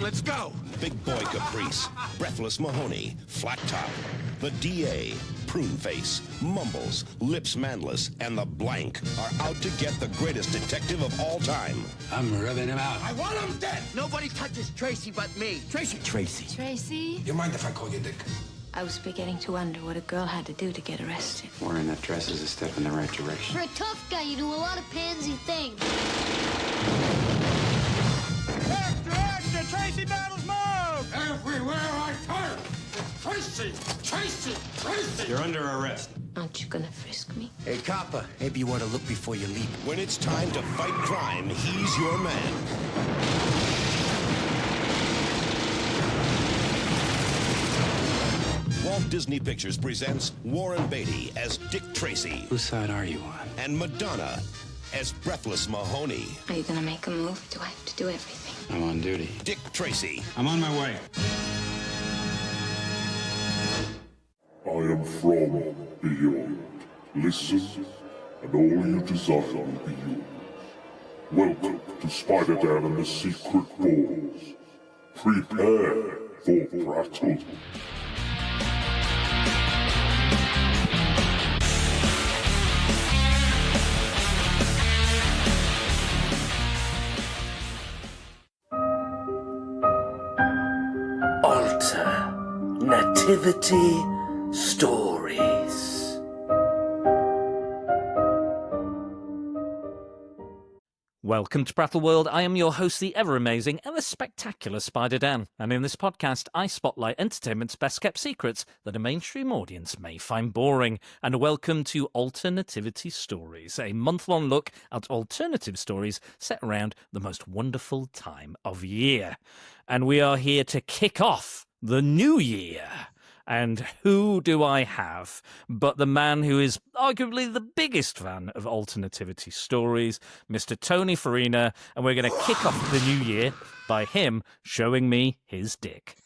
let's go. Big Boy Caprice, Breathless Mahoney, Flat Top, the DA, Prune Face, Mumbles, Lips Manless, and the Blank are out to get the greatest detective of all time. I'm rubbing him out. I want him dead. Nobody touches Tracy but me. Tracy. Tracy? You mind if I call you Dick? I was beginning to wonder what a girl had to do to get arrested. Wearing that dress is a step in the right direction. For a tough guy, you do a lot of pansy things. Extra! Tracy battles move! Everywhere I turn, it's Tracy! You're under arrest. Aren't you gonna frisk me? Hey, copper, maybe you want to look before you leap. When it's time to fight crime, he's your man. Walt Disney Pictures presents Warren Beatty as Dick Tracy Whose side are you on? and Madonna as Breathless Mahoney. Are you gonna make a move? Do I have to do everything? I'm on duty. Dick Tracy. I'm on my way. I am from beyond. Listen, and all you desire will be yours. Welcome to Spider-Dan and the Secret Doors. Prepare for Prattle. Alter-Nativity Stories. Welcome to Prattle World. I am your host, the ever-amazing and the spectacular Spider-Dan. And in this podcast, I spotlight entertainment's best-kept secrets that a mainstream audience may find boring. And welcome to Alter-Nativity Stories, a month-long look at alternative stories set around the most wonderful time of year. And we are here to kick off the new year. And who do I have but the man who is arguably the biggest fan of Alter-Nativity Stories, Mr. Tony Farina, and we're going to kick off the new year by him showing me his dick.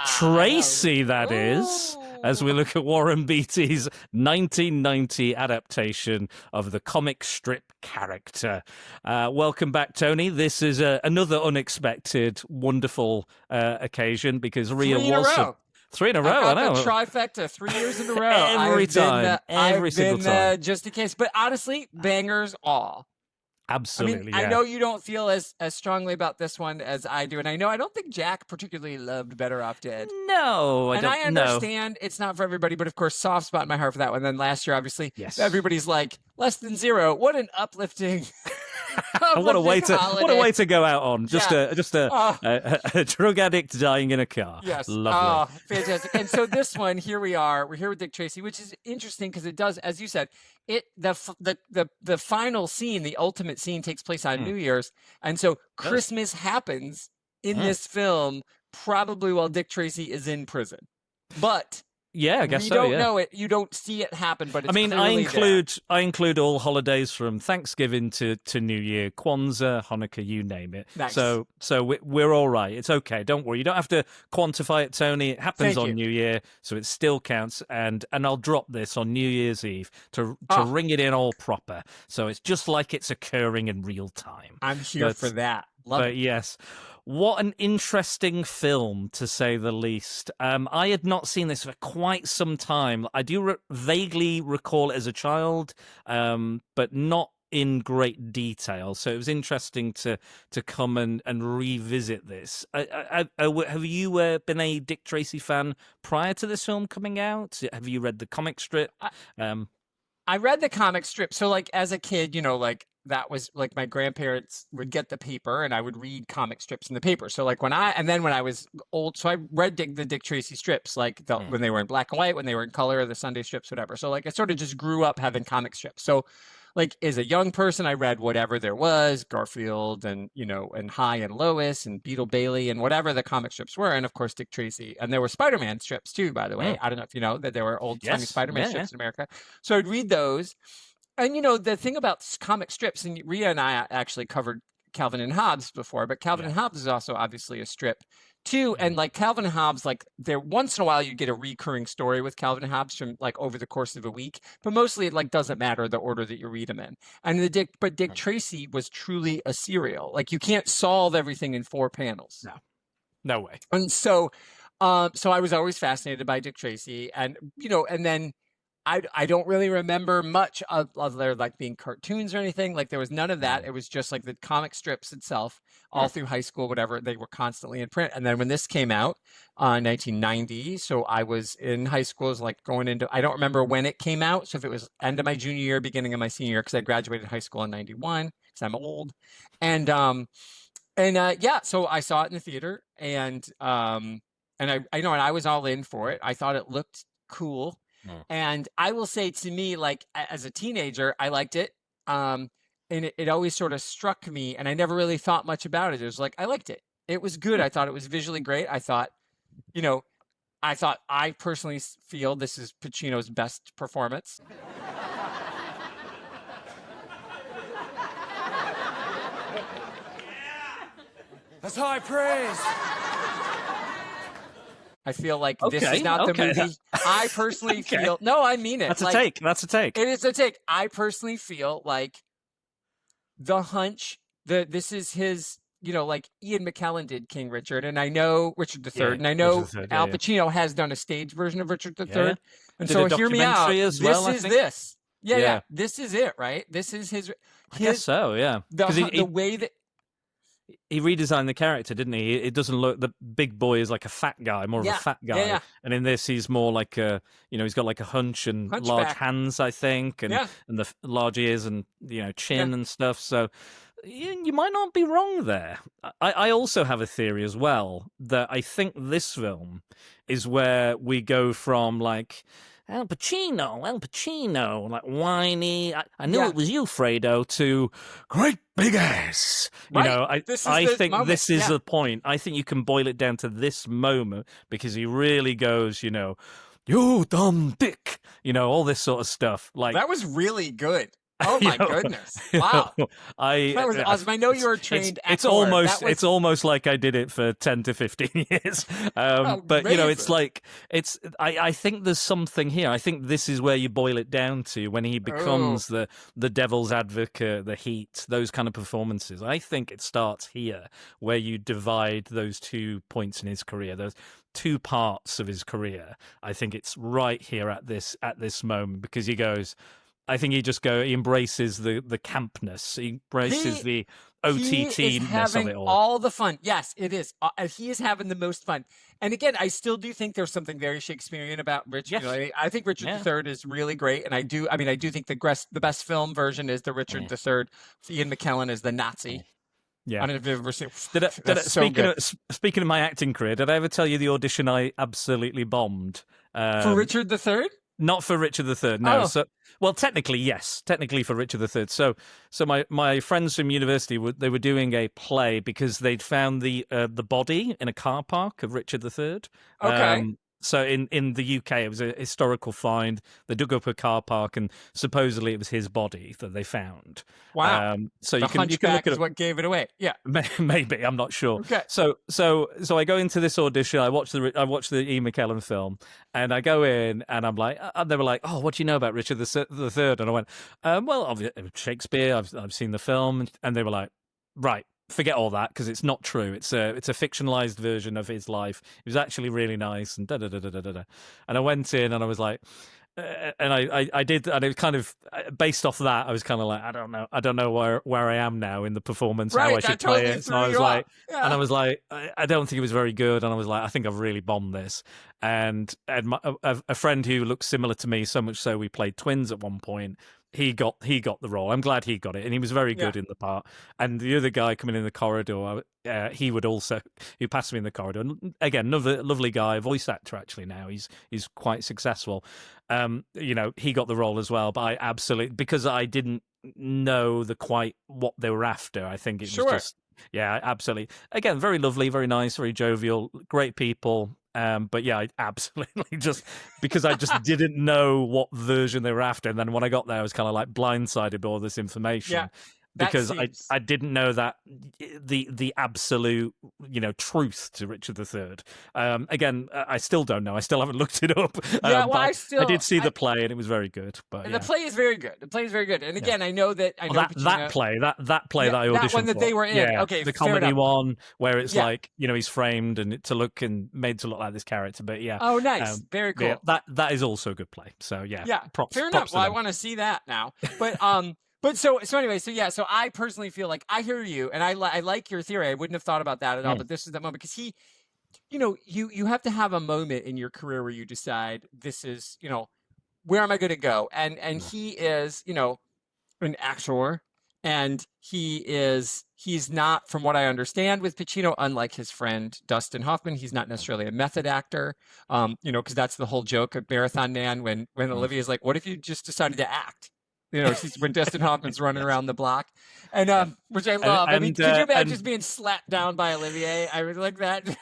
Tracy, that is, as we look at Warren Beatty's 1990 adaptation of the comic strip character. Welcome back, Tony. This is another unexpected, wonderful occasion because Rhea was... 3 in a row, I know. The trifecta, 3 years in a row. Every single time. Just in case. But honestly, bangers all. Absolutely, I know you don't feel as strongly about this one as I do. And I don't think Jack particularly loved Better Off Dead. No, I understand it's not for everybody, but of course, soft spot in my heart for that one. Then last year, obviously, everybody's like, less than zero. What an uplifting... what a way to go out on. Just a drug addict dying in a car. Yes. Lovely. Oh, fantastic. And so this one, here we are. We're here with Dick Tracy, which is interesting because it does, as you said, the final scene, the ultimate scene takes place on New Year's. And so Christmas happens in this film probably while Dick Tracy is in prison. But yeah, I guess so. You don't know it. You don't see it happen, but it's I include all holidays from Thanksgiving to New Year, Kwanzaa, Hanukkah, you name it. Nice. So we're all right. It's okay. Don't worry. You don't have to quantify it, Tony. It happens on New Year, so it still counts. And I'll drop this on New Year's Eve to ring it in all proper. So it's just like it's occurring in real time. I'm here for that. Love it. Yes. What an interesting film, to say the least. I had not seen this for quite some time. I do vaguely recall it as a child, but not in great detail. So it was interesting to come and revisit this. Have you been a Dick Tracy fan prior to this film coming out? Have you read the comic strip? I read the comic strip. So, like, as a kid, that was like my grandparents would get the paper and I would read comic strips in the paper. So like when I was old, so I read the Dick Tracy strips, like when they were in black and white, when they were in color, the Sunday strips, whatever. So like I sort of just grew up having comic strips. So like as a young person, I read whatever there was, Garfield and, and High and Lois and Beetle Bailey and whatever the comic strips were. And of course, Dick Tracy. And there were Spider-Man strips too, by the way. I don't know if you know that there were old timey Spider-Man strips in America. So I'd read those. And, the thing about comic strips, and Rhea and I actually covered Calvin and Hobbes before, but Calvin and Hobbes is also obviously a strip too. And like Calvin and Hobbes, like there once in a while you get a recurring story with Calvin and Hobbes from like over the course of a week, but mostly it like doesn't matter the order that you read them in. And Dick Tracy was truly a serial. Like you can't solve everything in 4 panels. No way. And so I was always fascinated by Dick Tracy, and and then I don't really remember much of there like being cartoons or anything. Like there was none of that. It was just like the comic strips itself all through high school, whatever. They were constantly in print. And then when this came out in 1990, so I was in high school, it was like going into, I don't remember when it came out. So if it was end of my junior year, beginning of my senior year, because I graduated high school in 91, because I'm old. And so I saw it in the theater, and I was all in for it. I thought it looked cool. And I will say, to me, like as a teenager, I liked it. And it always sort of struck me, and I never really thought much about it. It was like, I liked it. It was good. I thought it was visually great. I thought I personally feel this is Pacino's best performance. That's high praise. I feel like this is not the movie. I personally feel... No, I mean it. That's a take. That's a take. It is a take. I personally feel like the hunch that this is his, like Ian McKellen did King Richard, and I know Richard III, and I know Al Pacino has done a stage version of Richard III. And did so a hear me out. as well, This is this. Yeah. This is it, right? This is his... I guess so, yeah. The way that... He redesigned the character, didn't he? It doesn't look, the big boy is like a fat guy, more of a fat guy. And in this, he's more like he's got like a hunch and large hands, I think, and the large ears and, chin and stuff. So you might not be wrong there. I also have a theory as well that I think this film is where we go from like, Al Pacino, like whiny. I knew it was you, Fredo, to great big ass. I think this is the point. I think you can boil it down to this moment because he really goes, you dumb dick, all this sort of stuff. Like that was really good. Oh my goodness! Wow. I know you were trained. It's almost like I did it for 10 to 15 years. But it's like I think there's something here. I think this is where you boil it down to when he becomes the devil's advocate, the heat, those kind of performances. I think it starts here where you divide those 2 points in his career. Those 2 parts of his career. I think it's right here at this moment because he goes. I think he embraces the campness. He embraces the OTT-ness of it all. All the fun. Yes, it is. He is having the most fun. And again, I still do think there's something very Shakespearean about Richard. Yes. I think Richard III is really great. And I do think the best film version is the Richard III. Ian McKellen is the Nazi. Yeah. I don't know if you've ever seen Speaking of my acting career, did I ever tell you the audition I absolutely bombed? For Richard III? Not for Richard III, no. Oh. So, well, technically, yes. Technically for Richard III. So my friends from university, they were doing a play because they'd found the body in a car park of Richard III. Okay. So in the UK, it was a historical find. They dug up a car park, and supposedly it was his body that they found. Wow! So you can look at it is what gave it away. Yeah, maybe I'm not sure. Okay. So I go into this audition. I watch the Ian McKellen film, and I go in, and I'm like, and they were like, "Oh, what do you know about Richard III?" And I went, "Well, obviously Shakespeare. I've seen the film," and they were like, "Right." Forget all that because it's not true. It's a fictionalized version of his life. It was actually really nice and da da da da da da. And I went in and I was like, and I did, and it was kind of based off that. I was kind of like, I don't know where I am now in the performance, how I should play it. And I was like, and I was like, I don't think it was very good. And I was like, I think I've really bombed this. And a friend who looks similar to me, so much so we played twins at one point. He got the role. I'm glad he got it, and he was very good in the part. And the other guy coming in the corridor, he passed me in the corridor. And again, another lovely guy, voice actor actually now. He's quite successful. He got the role as well. But I absolutely, because I didn't know quite what they were after. I think it was just absolutely. Again, very lovely, very nice, very jovial, great people. But yeah, I absolutely just because I just didn't know what version they were after, and then when I got there, I was kind of like blindsided by all this information. because seems... I didn't know that the absolute truth to Richard III. Again, I still don't know. I still haven't looked it up. Yeah, well, I did see the play and it was very good. But the play is very good. The play is very good. And again, I know that that play that I auditioned that one that for. they were in. Yeah, okay, the comedy one where it's like Yeah. he's framed and made to look like this character. But yeah. Oh, nice. Very cool. Yeah, that is also a good play. So yeah. Props, fair props enough. to Well, I them. want to see that now. But so anyway, so I personally feel like I hear you, and I like your theory. I wouldn't have thought about that at all, but this is that moment because he, you have to have a moment in your career where you decide this is, where am I going to go? And he is, an actor, and he's not, from what I understand with Pacino, unlike his friend Dustin Hoffman, he's not necessarily a method actor, because that's the whole joke of Marathon Man when Olivia's like, what if you just decided to act? When Dustin Hoffman's running around the block, and which I love. I mean, could you imagine just being slapped down by Olivier? I really like that.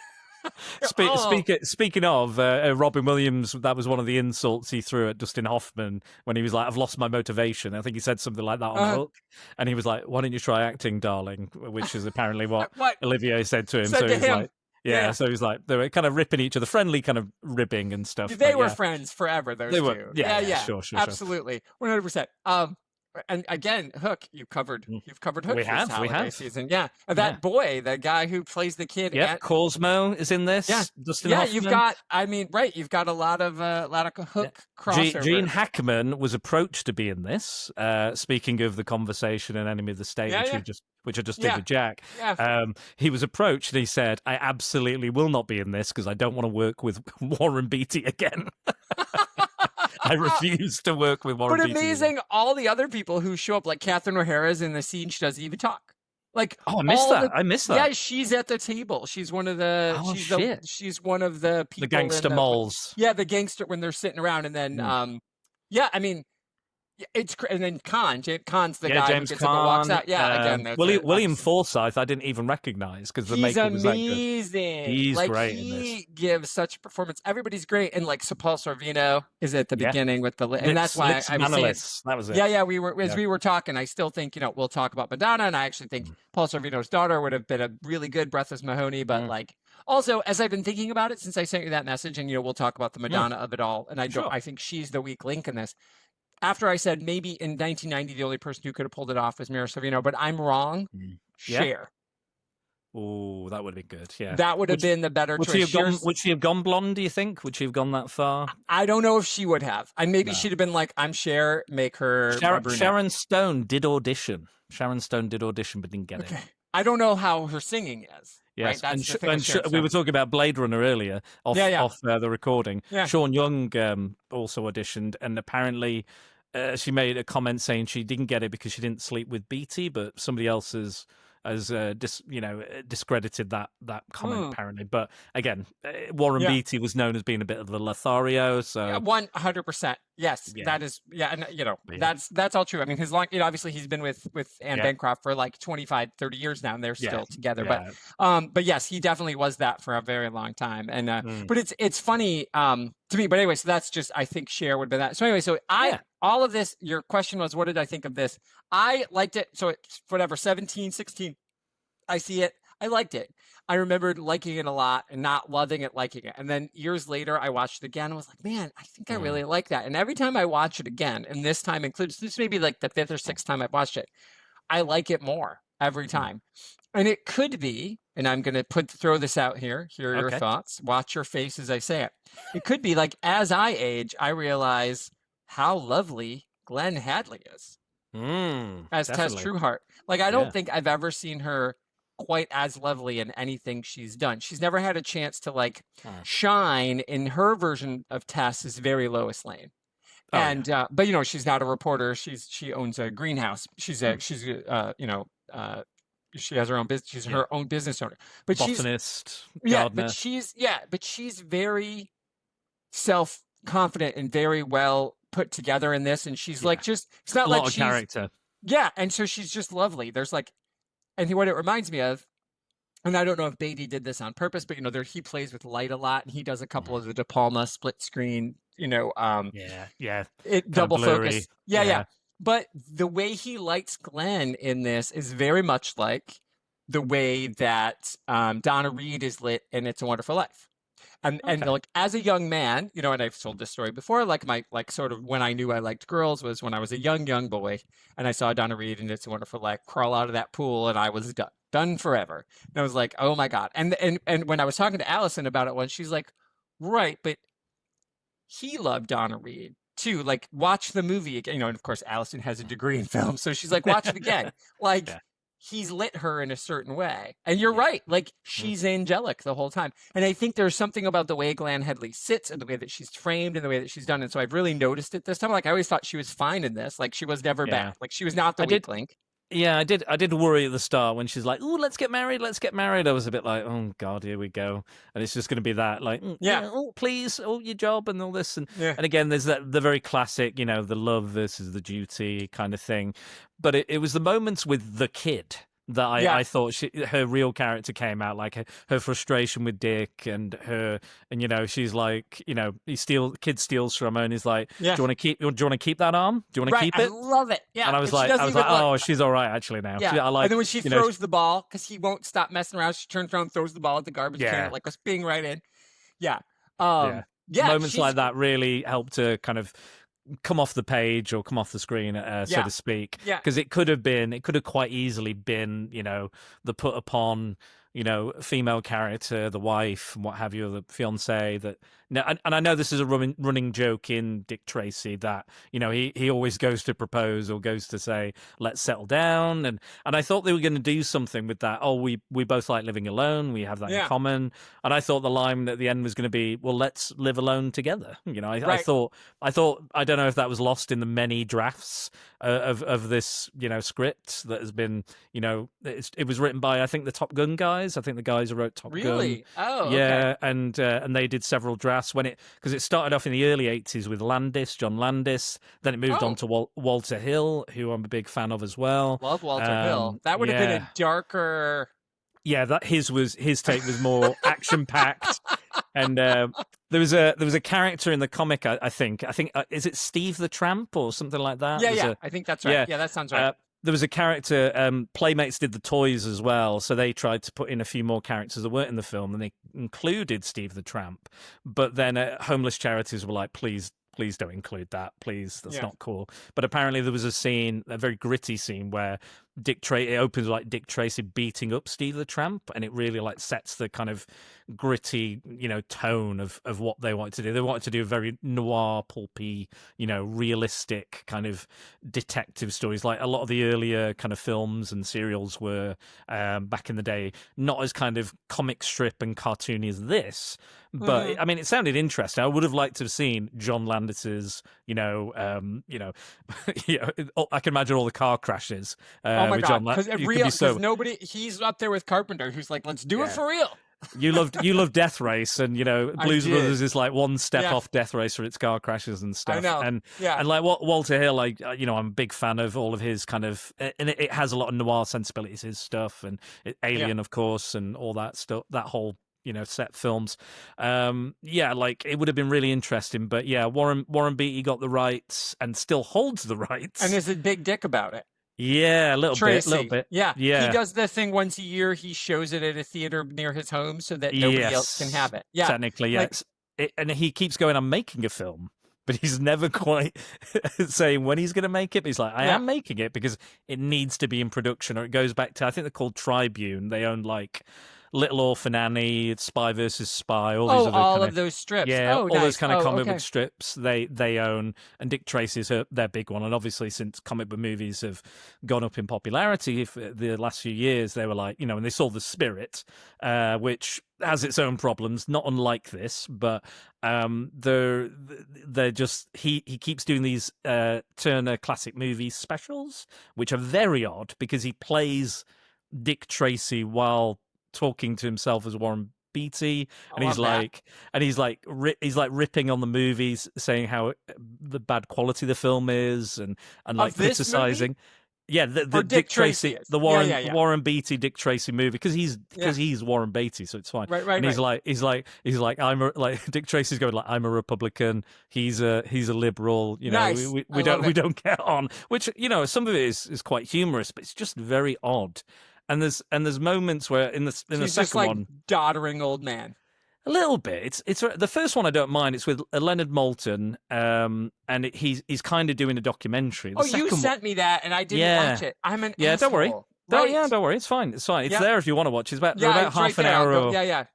Speaking of Robin Williams, that was one of the insults he threw at Dustin Hoffman when he was like, "I've lost my motivation." I think he said something like that on Hook, and he was like, "Why don't you try acting, darling?" Which is apparently what Olivier said to him. So he's like. Yeah, so he's like, they were kind of ripping each other, friendly kind of ribbing and stuff. They were friends forever, those two. Were, yeah, sure. Absolutely, 100%. And again, Hook, you've covered Hook we this holiday season. Yeah, that boy, the guy who plays the kid. Yeah, Cosmo is in this. Yeah, Dustin Hoffman. You've got. I mean, right? You've got a lot of Hook crossover. Gene Hackman was approached to be in this. Speaking of the conversation and Enemy of the State, which I just did with Jack. Yeah. He was approached and he said, "I absolutely will not be in this because I don't want to work with Warren Beatty again." I refuse to work with Warren Beatty. But amazing, all the other people who show up, like Catherine O'Hara's in the scene, she doesn't even talk. Like, I missed that. Yeah, she's at the table. She's one of the. She's one of the people. The gangster moles. Yeah, the gangster when they're sitting around, and then I mean. And then James Caan's the guy James who gets up and walks out. Yeah, again, William Forsythe, I didn't even recognize because the makeup was that good. He's amazing. He's great in this. He gives such a performance. Everybody's great, and like Paul Sorvino is at the beginning with the, and that's why I was saying, that was it. Yeah, we were talking. I still think we'll talk about Madonna, and I actually think Paul Sorvino's daughter would have been a really good Breathless Mahoney, but like. Also, as I've been thinking about it since I sent you that message, and we'll talk about the Madonna of it all, and I think she's the weak link in this. After I said maybe in 1990 the only person who could have pulled it off was Mira Sorvino, but I'm wrong. Cher. Oh, that would have been good. Yeah, that would have been the better choice. Would she have gone blonde? Do you think? Would she have gone that far? I don't know if she would have. She'd have been like, "I'm Cher, make her." Sharon Stone did audition. But didn't get it. I don't know how her singing is. Yes, right? and we were talking about Blade Runner earlier off the recording. Yeah. Sean Young also auditioned, and apparently she made a comment saying she didn't get it because she didn't sleep with Beatty, but somebody else has discredited that comment apparently. But again, Warren Beatty was known as being a bit of the Lothario, so 100%. Yes, that is, and that's all true. I mean, his obviously he's been with Anne Bancroft for like 25, 30 years now, and they're still together. But yes, he definitely was that for a very long time. And but it's funny to me. But anyway, so that's just, I think Cher would be that. So anyway, all of this, your question was, what did I think of this? I liked it. So it's whatever, 17, 16. I see it. I liked it. I remembered liking it a lot and not loving it, liking it. And then years later, I watched it again and was like, man, I think I really like that. And every time I watch it again, and this time includes, this may be like the 5th or 6th time I've watched it, I like it more every time. And it could be, and I'm going to throw this out here. Here are your thoughts. Watch your face as I say it. It could be like, as I age, I realize how lovely Glenn Hadley is as Tess Trueheart. Like, I don't think I've ever seen her quite as lovely in anything she's done. She's never had a chance to like shine. In her version of Tess is very Lois Lane. But she's not a reporter. She owns a greenhouse. She has her own business. She's her own business owner. But botanist, gardener. But she's very self-confident and very well put together in this. And she's like, it's not a like lot of character. Yeah, and so she's just lovely. There's like, and what it reminds me of, and I don't know if Beatty did this on purpose, but he plays with light a lot, and he does a couple of the De Palma split screen, double focus. Yeah. But the way he lights Glenn in this is very much like the way that Donna Reed is lit in It's a Wonderful Life. And like as a young man, you know, and I've told this story before, like my sort of when I knew I liked girls was when I was a young boy and I saw Donna Reed in It's a Wonderful Life crawl out of that pool and I was done forever. And I was like, oh my God. And when I was talking to Allison about it once, she's like, right, but he loved Donna Reed too. Like watch the movie again, you know, and of course Allison has a degree in film. So she's like, watch it again. Like he's lit her in a certain way. And you're right. Like she's angelic the whole time. And I think there's something about the way Glenn Headley sits and the way that she's framed and the way that she's done. And so I've really noticed it this time. Like I always thought she was fine in this. Like she was never bad. Like she was not the weak link. Yeah, I did worry at the start when she's like, "Oh, let's get married. I was a bit like, "Oh God, here we go," and it's just going to be that, like, "Oh, please, your job and all this," and again, there's the very classic, you know, the love versus the duty kind of thing, but it was the moments with the kid that I thought her real character came out, like her frustration with Dick and you know, she's like, you know, kid steals from her and he's like, do you want to keep that arm? Do you want to keep it? I love it. Yeah. And I was like, oh, she's all right actually now. Yeah. I like, and then when she throws the ball, because he won't stop messing around, she turns around, throws the ball at the garbage can, like a spinning right in. Yeah. Moments like that really help to kind of come off the page or come off the screen, so to speak. Yeah. Because it could have quite easily been, you know, the put upon, you know, female character, the wife, and what have you, the fiance. That now, and I know this is a running joke in Dick Tracy that, you know, he always goes to propose or goes to say, let's settle down, and I thought they were going to do something with that. Oh, we both like living alone, we have that in common, and I thought the line at the end was going to be, well, let's live alone together. You know, I thought I don't know if that was lost in the many drafts of this, you know, script that has been, you know, it was written by, I think, the Top Gun guys. I think the guys who wrote Top Gun. Really? Oh, yeah, okay. And they did several drafts because it started off in the early 80s with John Landis. Then it moved on to Walter Hill, who I'm a big fan of as well. Love Walter Hill. That would have been a darker. Yeah, that his take was more action packed, and there was a character in the comic. I think is it Steve the Tramp or something like that? Yeah, I think that's right. Yeah, that sounds right. There was a character, Playmates did the toys as well, so they tried to put in a few more characters that weren't in the film, and they included Steve the Tramp. But then homeless charities were like, please don't include that, please, that's not cool. But apparently there was a very gritty scene where it opens like Dick Tracy beating up Steve the Tramp, and it really like sets the kind of gritty, you know, tone of what they wanted to do. They wanted to do a very noir, pulpy, you know, realistic kind of detective stories, like a lot of the earlier kind of films and serials were back in the day, not as kind of comic strip and cartoony as this. But I mean, it sounded interesting. I would have liked to have seen John Landis's, you know, I can imagine all the car crashes. Oh my God! Because nobody, he's up there with Carpenter, who's like, let's do it for real. You love Death Race, and you know Blues Brothers is like one step off Death Race for its car crashes and stuff. I know. And like Walter Hill, like, you know, I'm a big fan of all of his kind of, and it has a lot of noir sensibilities, his stuff, and Alien, of course, and all that stuff. That whole, you know, set films. Like it would have been really interesting. But yeah, Warren Beatty got the rights and still holds the rights, and is a big dick about it. Yeah, a little Tracy. bit. Yeah. He does the thing once a year. He shows it at a theater near his home so that nobody else can have it. Yeah, technically, yes. And he keeps going, I'm making a film, but he's never quite saying when he's going to make it. But he's like, I am making it because it needs to be in production, or it goes back to, I think they're called Tribune. They own like Little Orphan Annie, Spy versus Spy, all these other of those strips. Yeah, all those kind of comic book strips they own, and Dick Tracy's their big one. And obviously, since comic book movies have gone up in popularity for the last few years, they were like, you know, and they saw The Spirit, which has its own problems, not unlike this, but they're just he keeps doing these Turner Classic Movies specials, which are very odd because he plays Dick Tracy while talking to himself as Warren Beatty, and he's like ripping on the movies, saying how the bad quality the film is, and like criticizing. Yeah, the Dick Tracy is. the Warren Beatty Dick Tracy movie, because he's Warren Beatty, so it's fine. Right. And he's like Dick Tracy's going like, I'm a Republican, he's a liberal, you know, nice. we don't get on, which, you know, some of it is quite humorous, but it's just very odd. And there's moments where in the second just like one, doddering old man. a little bit. It's the first one I don't mind. It's with Leonard Maltin, and he's kind of doing a documentary. The you sent me that, and I didn't watch it. I'm an asshole. Don't worry. Right. Don't worry. It's fine. It's fine. It's there if you want to watch. They're about it's half right an hour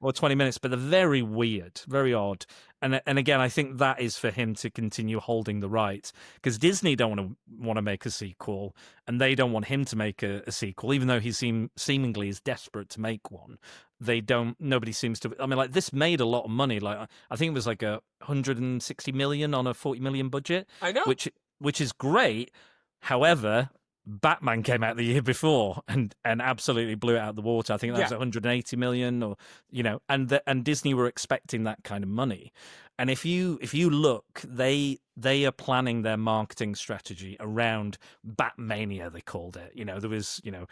or 20 minutes, but they're very weird, very odd. And again, I think that is for him to continue holding the rights, because Disney don't want to make a sequel, and they don't want him to make a sequel, even though he seemingly is desperate to make one. They don't. Nobody seems to. I mean, like, this made a lot of money. Like, I think it was like 160 million on a 40 million budget. I know, which is great. However, Batman came out the year before and absolutely blew it out of the water. I think that was 180 million, or, you know, and Disney were expecting that kind of money. And if you look, they are planning their marketing strategy around Batmania, they called it. You know, there was, you know,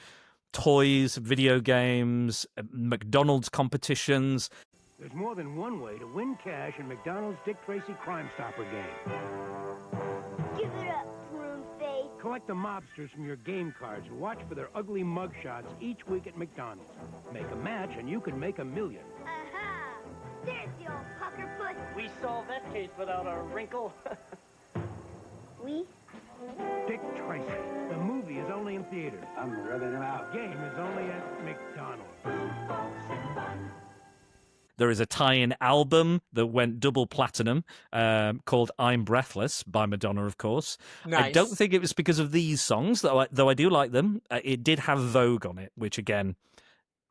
toys, video games, McDonald's competitions. There's more than one way to win cash in McDonald's Dick Tracy Crime Stopper game. Give it up, prune face. Collect the mobsters from your game cards and watch for their ugly mugshots each week at McDonald's. Make a match and you can make $1 million. Aha! There's the old pucker puss. We solved that case without a wrinkle. We? Dick Tracy. The movie is only in theaters. I'm rubbing him out. Game is only at McDonald's. There is a tie-in album that went double platinum called I'm Breathless by Madonna, of course. Nice. I don't think it was because of these songs, though I do like them. It did have Vogue on it, which, again,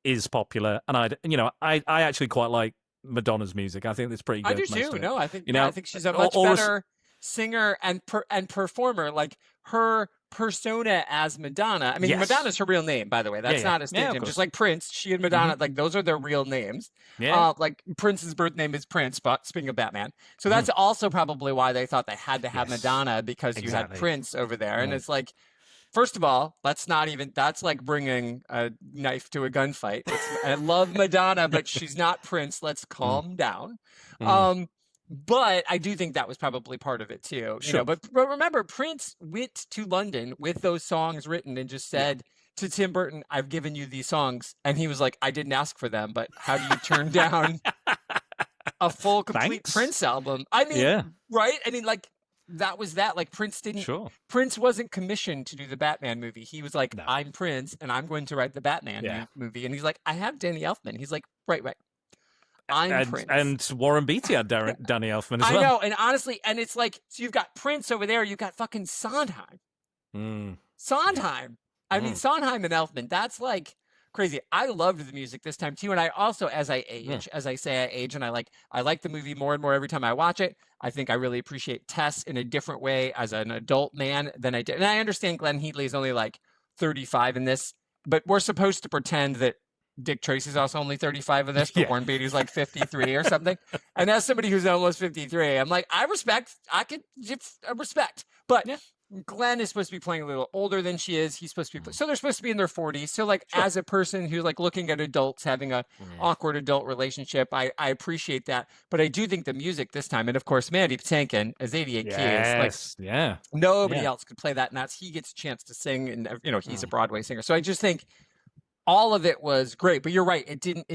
is popular. And I actually quite like Madonna's music. I think it's pretty good. I do too. No, I think I think she's a much better singer and performer. Like, her persona as Madonna. I mean, Madonna's her real name, by the way. That's not a stage name. Just like Prince, she and Madonna, like, those are their real names. Yeah. Like, Prince's birth name is Prince, but speaking of Batman. So that's also probably why they thought they had to have Madonna, because you had Prince over there. And it's like, first of all, that's like bringing a knife to a gunfight. I love Madonna, but she's not Prince. Let's calm down. But I do think that was probably part of it too. You know, but remember, Prince went to London with those songs written and just said to Tim Burton, "I've given you these songs," and he was like, "I didn't ask for them, but how do you turn down a full, complete Prince album?" I mean, right? I mean, like, that was that. Like, Prince didn't. Prince wasn't commissioned to do the Batman movie. He was like, "I'm Prince, and I'm going to write the Batman movie." And he's like, "I have Danny Elfman." He's like, "Right." Prince. And Warren Beatty had Danny Elfman as well. I know, and honestly, and it's like, so you've got Prince over there, you've got fucking Sondheim. Sondheim. I mean, Sondheim and Elfman, that's like crazy. I loved the music this time too, and I also, as I age, and I like the movie more and more every time I watch it. I think I really appreciate Tess in a different way as an adult man than I did. And I understand Glenn Headley is only like 35 in this, but we're supposed to pretend that Dick Tracy's also only 35 in this, but Warren Beatty's like 53 or something. And as somebody who's almost 53, I'm like, I respect. But Glenn is supposed to be playing a little older than she is. He's supposed to be, so they're supposed to be in their 40s. So, like, as a person who's like looking at adults having a awkward adult relationship, I appreciate that. But I do think the music this time, and of course, Mandy Patinkin as 88 Keys, like, nobody else could play that. And he gets a chance to sing, and, you know, he's a Broadway singer. So I just think all of it was great, but you're right. It didn't,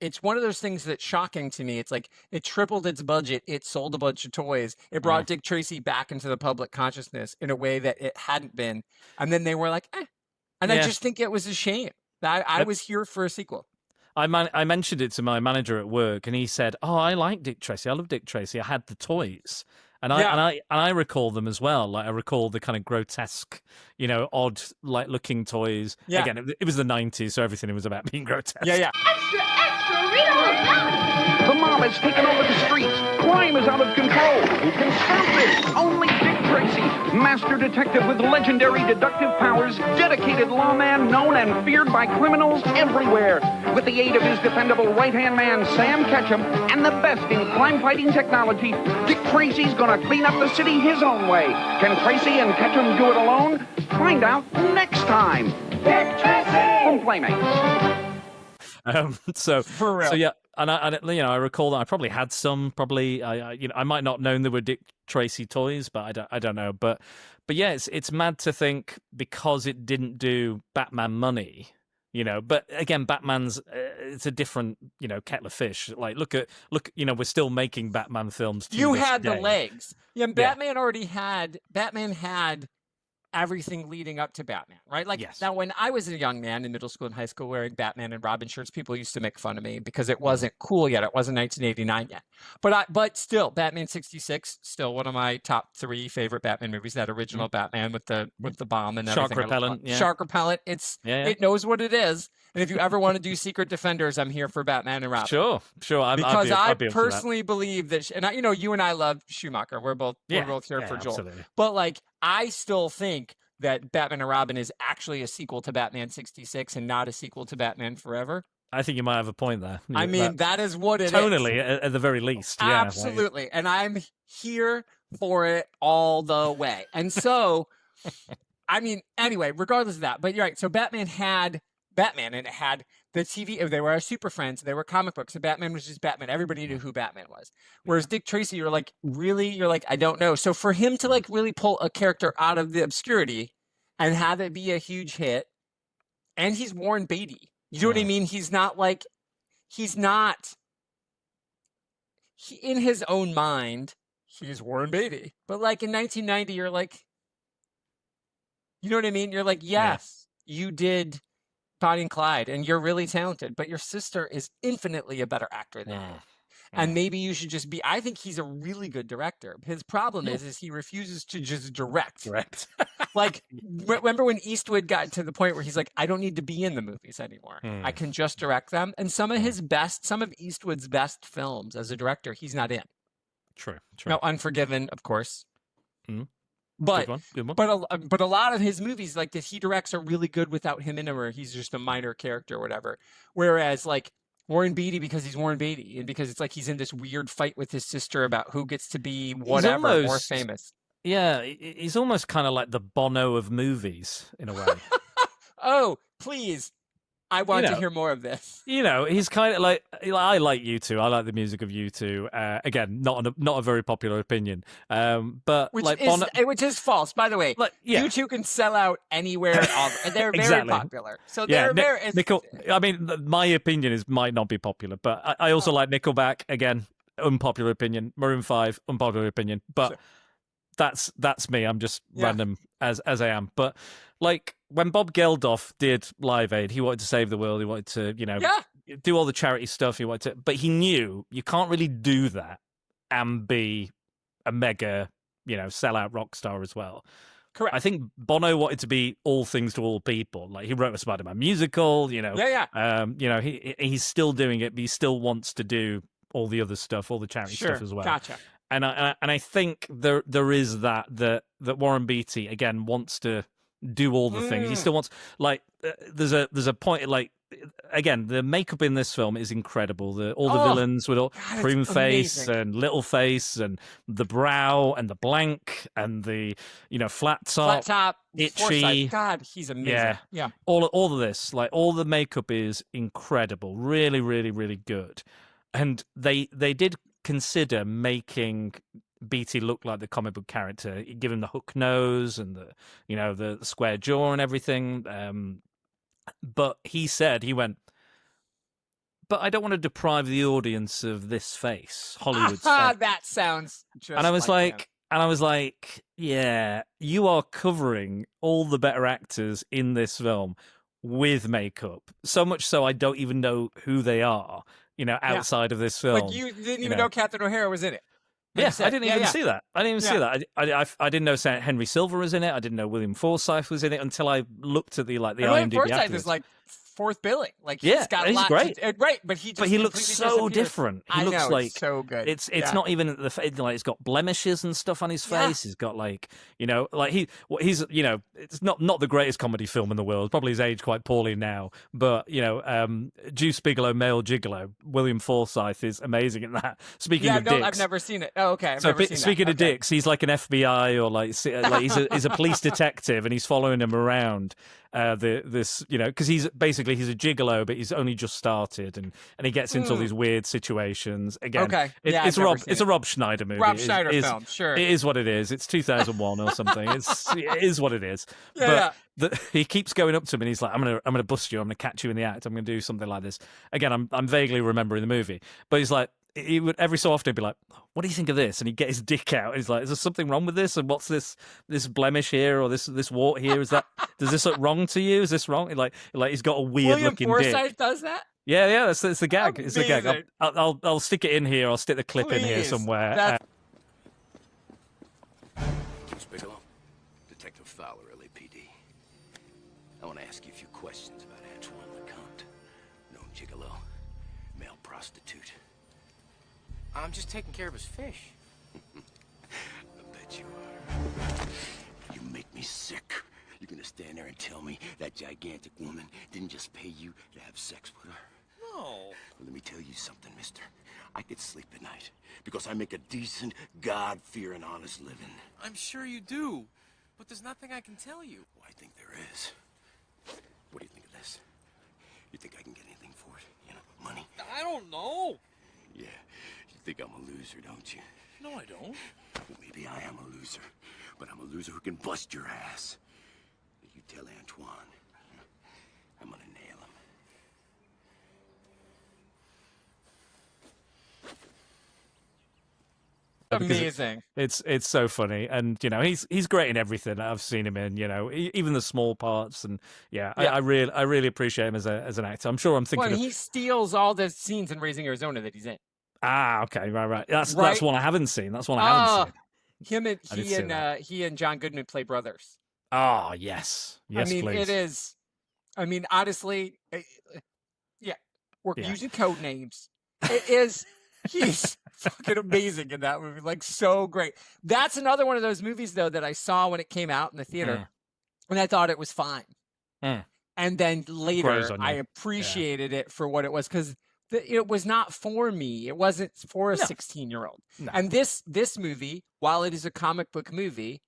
it's one of those things that's shocking to me. It's like, it tripled its budget. It sold a bunch of toys. It brought Dick Tracy back into the public consciousness in a way that it hadn't been. And then they were like, And I just think it was a shame. I was here for a sequel. I mentioned it to my manager at work, and he said, "Oh, I like Dick Tracy. I love Dick Tracy. I had the toys." And I recall them as well. Like, I recall the kind of grotesque, you know, odd, like, looking toys. Yeah. Again, it was the 90s, so everything was about being grotesque. Yeah. Extra, extra, read all about it. The mob has taken over the streets. Crime is out of control. Who can stop it? Only Dick Tracy, master detective with legendary deductive powers, dedicated lawman known and feared by criminals everywhere. With the aid of his dependable right-hand man, Sam Ketchum, and the best in crime-fighting technology, Dick Tracy's gonna clean up the city his own way. Can Tracy and Ketchum do it alone? Find out next time. Dick Tracy! From Playmates. So yeah, and I recall that I probably had some. I might not known there were Dick Tracy toys, but I don't know. But yeah, it's mad to think because it didn't do Batman money. But again, Batman's it's a different kettle of fish. Like look, we're still making Batman films. You had the legs. Yeah, Batman had everything leading up to Batman, right? Like now, when I was a young man in middle school and high school wearing Batman and Robin shirts, people used to make fun of me because it wasn't cool yet. It wasn't 1989 yet. But still, Batman '66, still one of my top 3 favorite Batman movies. That original Batman with the bomb and everything. Shark repellent. Yeah. Shark repellent. It knows what it is. And if you ever want to do Secret Defenders, I'm here for Batman and Robin. Sure. Because I I'd be personally believe that, and you and I love Schumacher. We're both here for Joel. Absolutely. But like, I still think that Batman and Robin is actually a sequel to Batman '66 and not a sequel to Batman Forever. I think you might have a point there. I mean, that is what it tonally, is. at the very least. Yeah, absolutely. And I'm here for it all the way. And so, I mean, anyway, regardless of that, but you're right. So Batman had Batman, and it had the TV. They were our Super Friends. They were comic books. And Batman was just Batman. Everybody knew who Batman was. Whereas Dick Tracy, you're like, I don't know. So for him to like really pull a character out of the obscurity and have it be a huge hit, and he's Warren Beatty. You know what I mean? He's not in his own mind, he's Warren Beatty. But like in 1990, you're like, you know what I mean? You're like, yes, you did Bonnie and Clyde, and you're really talented, but your sister is infinitely a better actor than you. And maybe you should just be. I think he's a really good director. His problem is he refuses to just direct. Like, remember when Eastwood got to the point where he's like, I don't need to be in the movies anymore. I can just direct them. And some of Eastwood's best films as a director, he's not in. True. Now, Unforgiven, of course. But good one. But a lot of his movies like that he directs are really good without him in them, or he's just a minor character or whatever. Whereas like Warren Beatty, because he's Warren Beatty, and because it's like he's in this weird fight with his sister about who gets to be whatever more famous. Yeah, he's almost kind of like the Bono of movies in a way. Oh, please. I want to hear more of this. He's kind of like, I like U2. I like the music of U2. Again, not a very popular opinion. But which is false, by the way. U2 can sell out anywhere. They're very popular. So they're very. I mean, my opinion might not be popular, but I also like Nickelback. Again, unpopular opinion. Maroon 5, unpopular opinion. But that's me. I'm just random as I am. But like when Bob Geldof did Live Aid, he wanted to save the world. He wanted to, do all the charity stuff. He wanted to, but he knew you can't really do that and be a mega, sellout rock star as well. Correct. I think Bono wanted to be all things to all people. Like he wrote a Spider-Man musical. He's still doing it, but he still wants to do all the other stuff, all the charity stuff as well. Gotcha. And I think there is that Warren Beatty again wants to do all the things. He still wants there's a point like again the makeup in this film is incredible. All the villains with all Prune Face and Little Face and the brow and the blank and the flat top, itchy. Foresight. God, he's amazing. Yeah. All of this, like all the makeup is incredible. Really, really, really good. And they did consider making Beatty look like the comic book character, give him the hook nose and the square jaw and everything. But he went, but I don't want to deprive the audience of this face, Hollywood's face. That sounds just and I was like, yeah, you are covering all the better actors in this film with makeup. So much so I don't even know who they are, outside of this film. Like you didn't even know Catherine O'Hara was in it. Yeah, I didn't even see that. I didn't even see that. I didn't know Henry Silva was in it. I didn't know William Forsythe was in it until I looked at the IMDb. Forsythe is like fourth billing. Like Yeah, got a he's lot great. right, but he just looks so completely disappears. different. He I looks know, like it's so good. It's not even like he's got blemishes and stuff on his face. He's got like, you know, like he's you know, it's not the greatest comedy film in the world. Probably he's aged quite poorly now, but you know, Juice Bigelow, Male Gigolo, William Forsythe is amazing in that. Speaking of dicks, I've never seen it. Oh, okay. Speaking of dicks, he's like an FBI or like he's a police detective, and he's following him around. This you know, because he's a gigolo, but he's only just started, and he gets into all these weird situations. Again, okay. It's a Rob Schneider movie. Rob Schneider film, sure. It is what it is. It's 2001 or something. It is what it is. He keeps going up to him and he's like, I'm gonna bust you. I'm gonna catch you in the act. I'm gonna do something like this. Again, I'm vaguely remembering the movie, but he's like, he would every so often be like, what do you think of this? And he'd get his dick out. He's like, is there something wrong with this? And what's this blemish here or this wart here? Does this look wrong to you? Is this wrong? Like he's got a weird looking dick. William Forsythe does that? Yeah, that's the gag. Amazing. It's the gag. I'll stick it in here. I'll stick the clip in here somewhere. Bigelow, Detective Fowler, LAPD. I want to ask you a few questions about Antoine LeComte, known gigolo, male prostitute. I'm just taking care of his fish. I bet you are. You make me sick. You're gonna stand there and tell me that gigantic woman didn't just pay you to have sex with her? No. Well, let me tell you something, mister. I could sleep at night because I make a decent, God-fearing, honest living. I'm sure you do, but there's nothing I can tell you. Well, I think there is. What do you think of this? You think I can get anything for it? You know, money? I don't know. Yeah, you think I'm a loser, don't you? No, I don't. Well, maybe I am a loser, but I'm a loser who can bust your ass. You tell Antoine, I'm gonna nail him. Amazing. It's so funny, and you know he's great in everything I've seen him in. You know, even the small parts, and I really appreciate him as an actor. I'm sure I'm thinking. Well, he steals all the scenes in Raising Arizona that he's in. Ah, okay, right. That's one I haven't seen. That's one I haven't seen. He and John Goodman play brothers. Oh yes, please. It is. I mean, honestly, we're using code names. It is. He's fucking amazing in that movie, like so great. That's another one of those movies though that I saw when it came out in the theater, and I thought it was fine. And then later, I appreciated it for what it was because it was not for me. It wasn't for a 16-year-old. No. And this movie, while it is a comic book movie,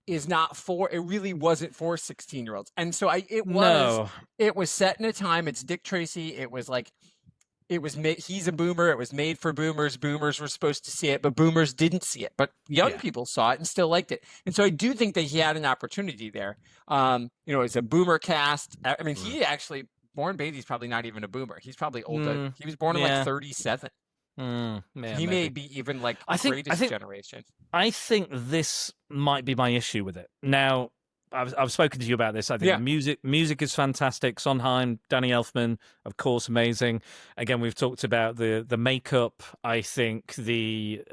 is not for. It really wasn't for 16-year-olds. And so it was set in a time. It's Dick Tracy. It was like. It was made. He's a boomer. It was made for boomers. Boomers were supposed to see it, but boomers didn't see it. But young people saw it and still liked it. And so I do think that he had an opportunity there. It's a boomer cast. I mean, he actually, Warren Beatty's probably not even a boomer. He's probably older. He was born in like 37. He may be even like greatest generation. I think this might be my issue with it. Now, I've spoken to you about this. I think the music is fantastic. Sondheim, Danny Elfman, of course, amazing. Again, we've talked about the makeup. I think the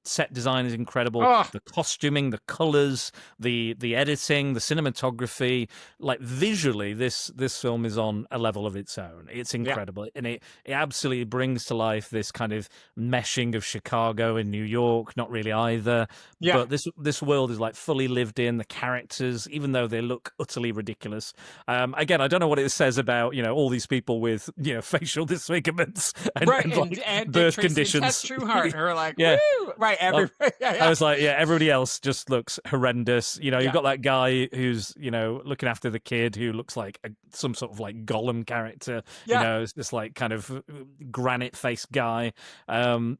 set design is incredible. The costuming, the colors, the editing, the cinematography. Like visually, this film is on a level of its own. It's incredible, and it absolutely brings to life this kind of meshing of Chicago and New York. Not really either, but this world is like fully lived in. The characters, even though they look utterly ridiculous. Again, I don't know what it says about all these people with facial disfigurements and birth conditions. That's Trueheart. Her like woo! Right. I was like, everybody else just looks horrendous. You've got that guy who's looking after the kid who looks like some sort of like Gollum character. It's this like kind of granite faced guy. And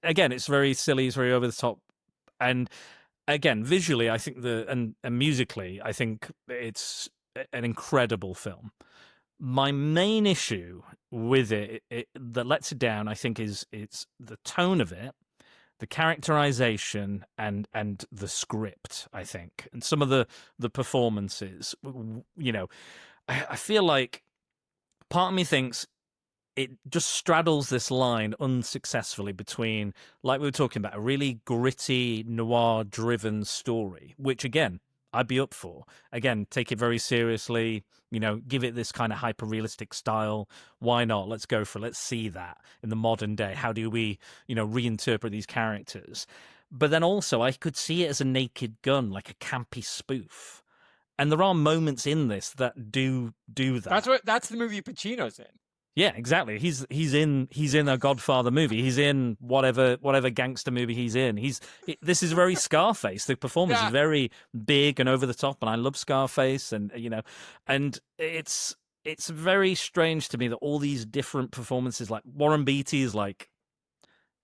again, it's very silly. It's very over the top. And again, visually, I think and musically, I think it's an incredible film. My main issue with it that lets it down, I think, is it's the tone of it, the characterization, and the script. I think, and some of the performances. I feel like part of me thinks it just straddles this line unsuccessfully between, like we were talking about, a really gritty, noir-driven story, which, again, up for. Again, take it very seriously, give it this kind of hyper realistic style. Why not? Let's go for it. Let's see that in the modern day. How do we, reinterpret these characters? But then also I could see it as a Naked Gun, like a campy spoof. And there are moments in this that do that. That's the movie Pacino's in. Yeah, exactly. He's in a Godfather movie. He's in whatever gangster movie he's in. This is very Scarface. The performance is very big and over the top, and I love Scarface. And and it's very strange to me that all these different performances, like Warren Beatty is like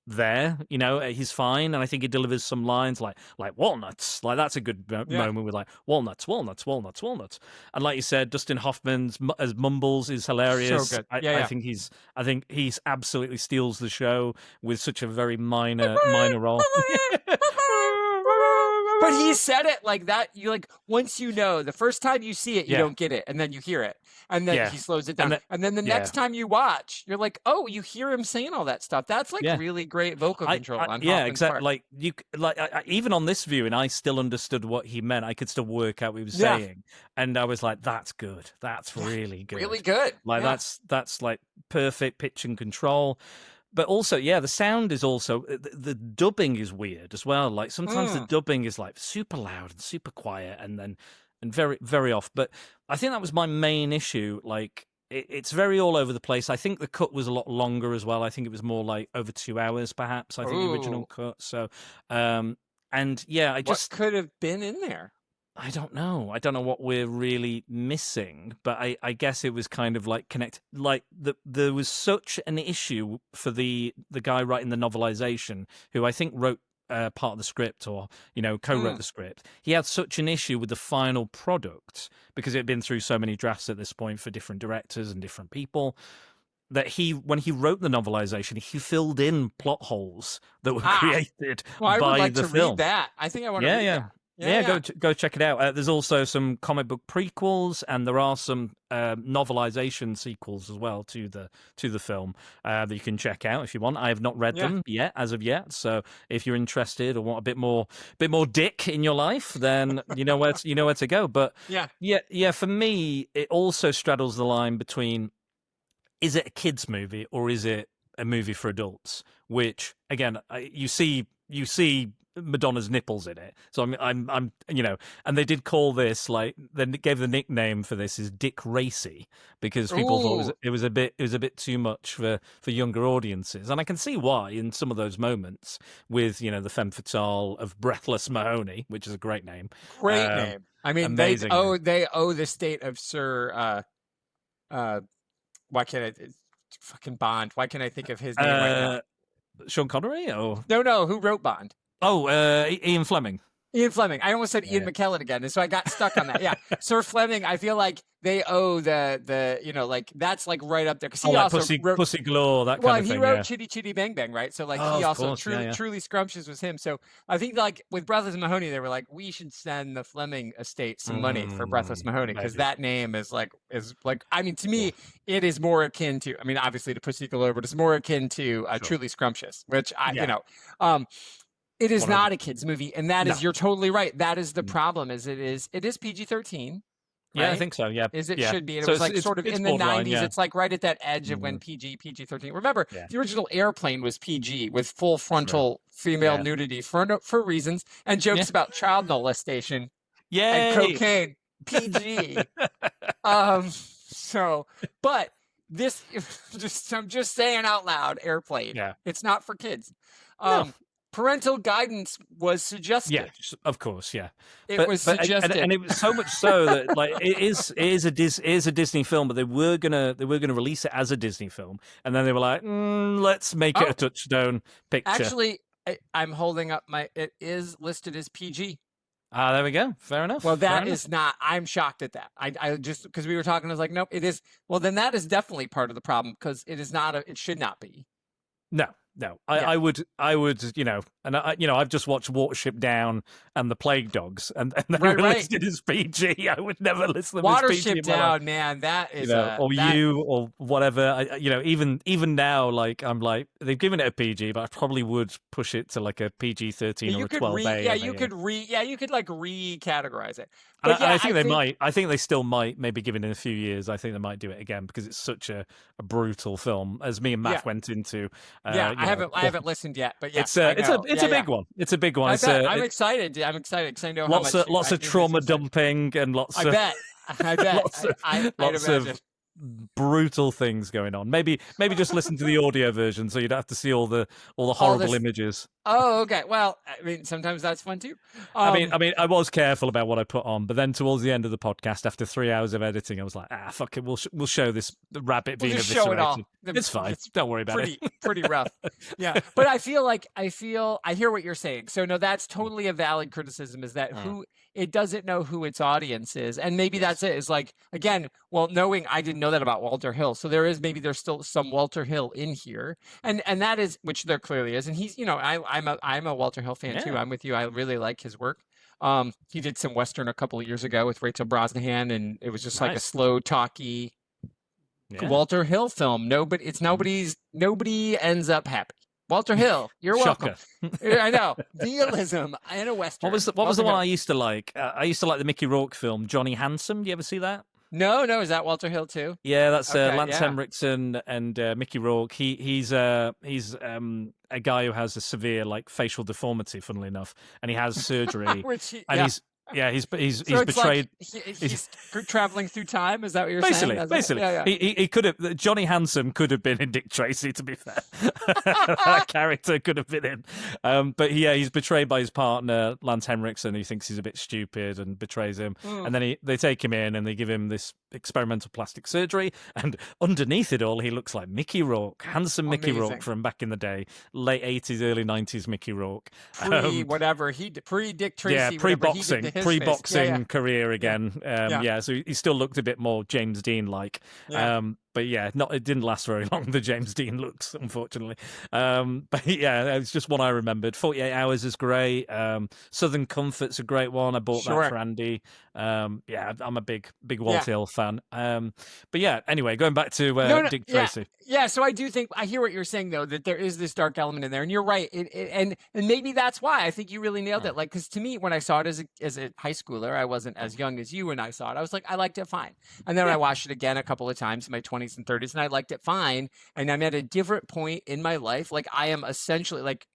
there, he's fine, and I think he delivers some lines like walnuts, like that's a good moment with like walnuts, and like you said, Dustin Hoffman's as Mumbles is hilarious. So good. I think he's absolutely steals the show with such a very minor role. But he said it like that. You like once the first time you see it, you don't get it, and then you hear it, and then he slows it down, and then the next time you watch, you're like, oh, you hear him saying all that stuff. That's like really great vocal control on Hoffman's exactly. part. Even on this viewing, I still understood what he meant. I could still work out what he was saying, and I was like, that's good. That's really good. Really good. That's like perfect pitch and control. But also, the sound is also the dubbing is weird as well. Like sometimes the dubbing is like super loud and super quiet, and very very off. But I think that was my main issue. Like it's very all over the place. I think the cut was a lot longer as well. I think it was more like over 2 hours, perhaps. I think the original cut. So, what could have been in there? I don't know. I don't know what we're really missing, but I guess it was kind of like connect. Like there was such an issue for the guy writing the novelization, who I think wrote part of the script or co-wrote the script. He had such an issue with the final product because it had been through so many drafts at this point for different directors and different people, that when he wrote the novelization, he filled in plot holes that were created I by would like the to film. Read that. I think I want to read that. Go check it out. There's also some comic book prequels, and there are some novelization sequels as well to the film that you can check out if you want. I have not read them yet, as of yet. So if you're interested or want a bit more dick in your life, then you know where to go. But for me, it also straddles the line between, is it a kids movie or is it a movie for adults? Which again, you see Madonna's nipples in it, so I'm and they did call this, like, they gave the nickname for this is Dick Racy, because people thought it was a bit too much for younger audiences, and I can see why in some of those moments with the femme fatale of Breathless Mahoney, which is a great name. Name. I mean, they owe the state of Sir why can't I fucking Bond? Why can't I think of his name right now? Sean Connery or no? Who wrote Bond? Oh, Ian Fleming. Ian Fleming. I almost said Ian McKellen again, and so I got stuck on that. Yeah, Sir Fleming. I feel like they owe the like that's like right up there, because he also wrote Pussy Galore, that kind of thing. Well, he wrote Chitty Chitty Bang Bang, right? So like he also Truly Scrumptious was him. So I think like with Breathless Mahoney, they were like, we should send the Fleming estate some money for Breathless Mahoney, because that name is like I mean, to me it is more akin to, I mean, obviously to Pussy Galore, but it's more akin to Truly Scrumptious, which it is not a kids movie, and that is, you're totally right. That is the problem. It is PG-13. Right? Yeah, I think so. Yeah, should be. And it was like sort of in the 90s. It's like right at that edge of when PG-13. Remember, the original Airplane was PG with full frontal female nudity for reasons, and jokes about child molestation and cocaine. PG. But this, I'm just saying out loud, Airplane. Yeah, it's not for kids. No. Parental guidance was suggested. Yeah, of course, yeah. It was suggested, and it was so much so that like it is a Disney film, but they were gonna release it as a Disney film, and then they were like, let's make it a Touchstone picture. Actually, I'm holding up it is listed as PG. There we go. Fair enough. Well, that is not. I'm shocked at that. I just, because we were talking, I was like, nope, it is. Well, then that is definitely part of the problem, because it is not. It should not be. No. No, I would, and I've just watched Watership Down and The Plague Dogs, and they were listed as PG. I would never list them as PG. Watership Down, man, that is or whatever. Even now, like I'm like they've given it a PG, but I probably would push it to like a PG-13 or a 12A. You could like recategorize it. But I think they might. I think they still might. Maybe given in a few years, I think they might do it again because it's such a brutal film. As me and Matt went into. I haven't listened yet, but it's a big one. It's a big one. I'm excited. I'm excited because I know lots of trauma dumping and lots. I bet. lots of brutal things going on. Maybe just listen to the audio version so you don't have to see all the horrible images. Oh, okay. Well, I mean, sometimes that's fun too. I mean, I was careful about what I put on, but then towards the end of the podcast, after 3 hours of editing, I was like, fuck it, we'll show this rabbit being eviscerated. Show it all. It's fine. Don't worry about it. Pretty rough. Yeah, but I hear what you're saying. So no, that's totally a valid criticism. Is that it doesn't know who its audience is, and maybe that's it. Is like again, knowing I didn't know that about Walter Hill, so there's still some Walter Hill in here, and that is which there clearly is, and he's I'm a Walter Hill fan too. I'm with you. I really like his work. He did some Western a couple of years ago with Rachel Brosnahan, and it was just like a slow, talky Walter Hill film. Nobody ends up happy. Walter Hill, you're welcome. I know. Realism in a Western. What was the one I used to like? I used to like the Mickey Rourke film, Johnny Handsome. Do you ever see that? No. Is that Walter Hill too? Yeah, that's Lance Henriksen and Mickey Rourke. He's a guy who has a severe like facial deformity, funnily enough, and he has surgery. He's betrayed. Like he's traveling through time. Is that what you're saying? Basically, he could have. Johnny Handsome could have been in Dick Tracy. To be fair, that character could have been in. But he's betrayed by his partner Lance Henriksen. He thinks he's a bit stupid and betrays him. And then they take him in and they give him this experimental plastic surgery. And underneath it all, he looks like Mickey Rourke, handsome Mickey Rourke from back in the day, late 80s, early 90s Mickey Rourke. Pre Dick Tracy. Yeah, pre-boxing career again. So he still looked a bit more James Dean-like. But yeah, it didn't last very long, the James Dean looks, unfortunately. But yeah, it's just one I remembered. 48 Hours is great. Southern Comfort's a great one. I bought that for Andy. I'm a big Walter Hill fan. But yeah, anyway, going back to Dick Tracy. Yeah, so I do think, I hear what you're saying, though, that there is this dark element in there. And you're right. And maybe that's why I think you really nailed it. Like, because to me, when I saw it as a high schooler, I wasn't as young as you when I saw it. I was like, I liked it fine. And then I watched it again a couple of times in my 20s and 30s, and I liked it fine. And I'm at a different point in my life. Like, I am essentially, like,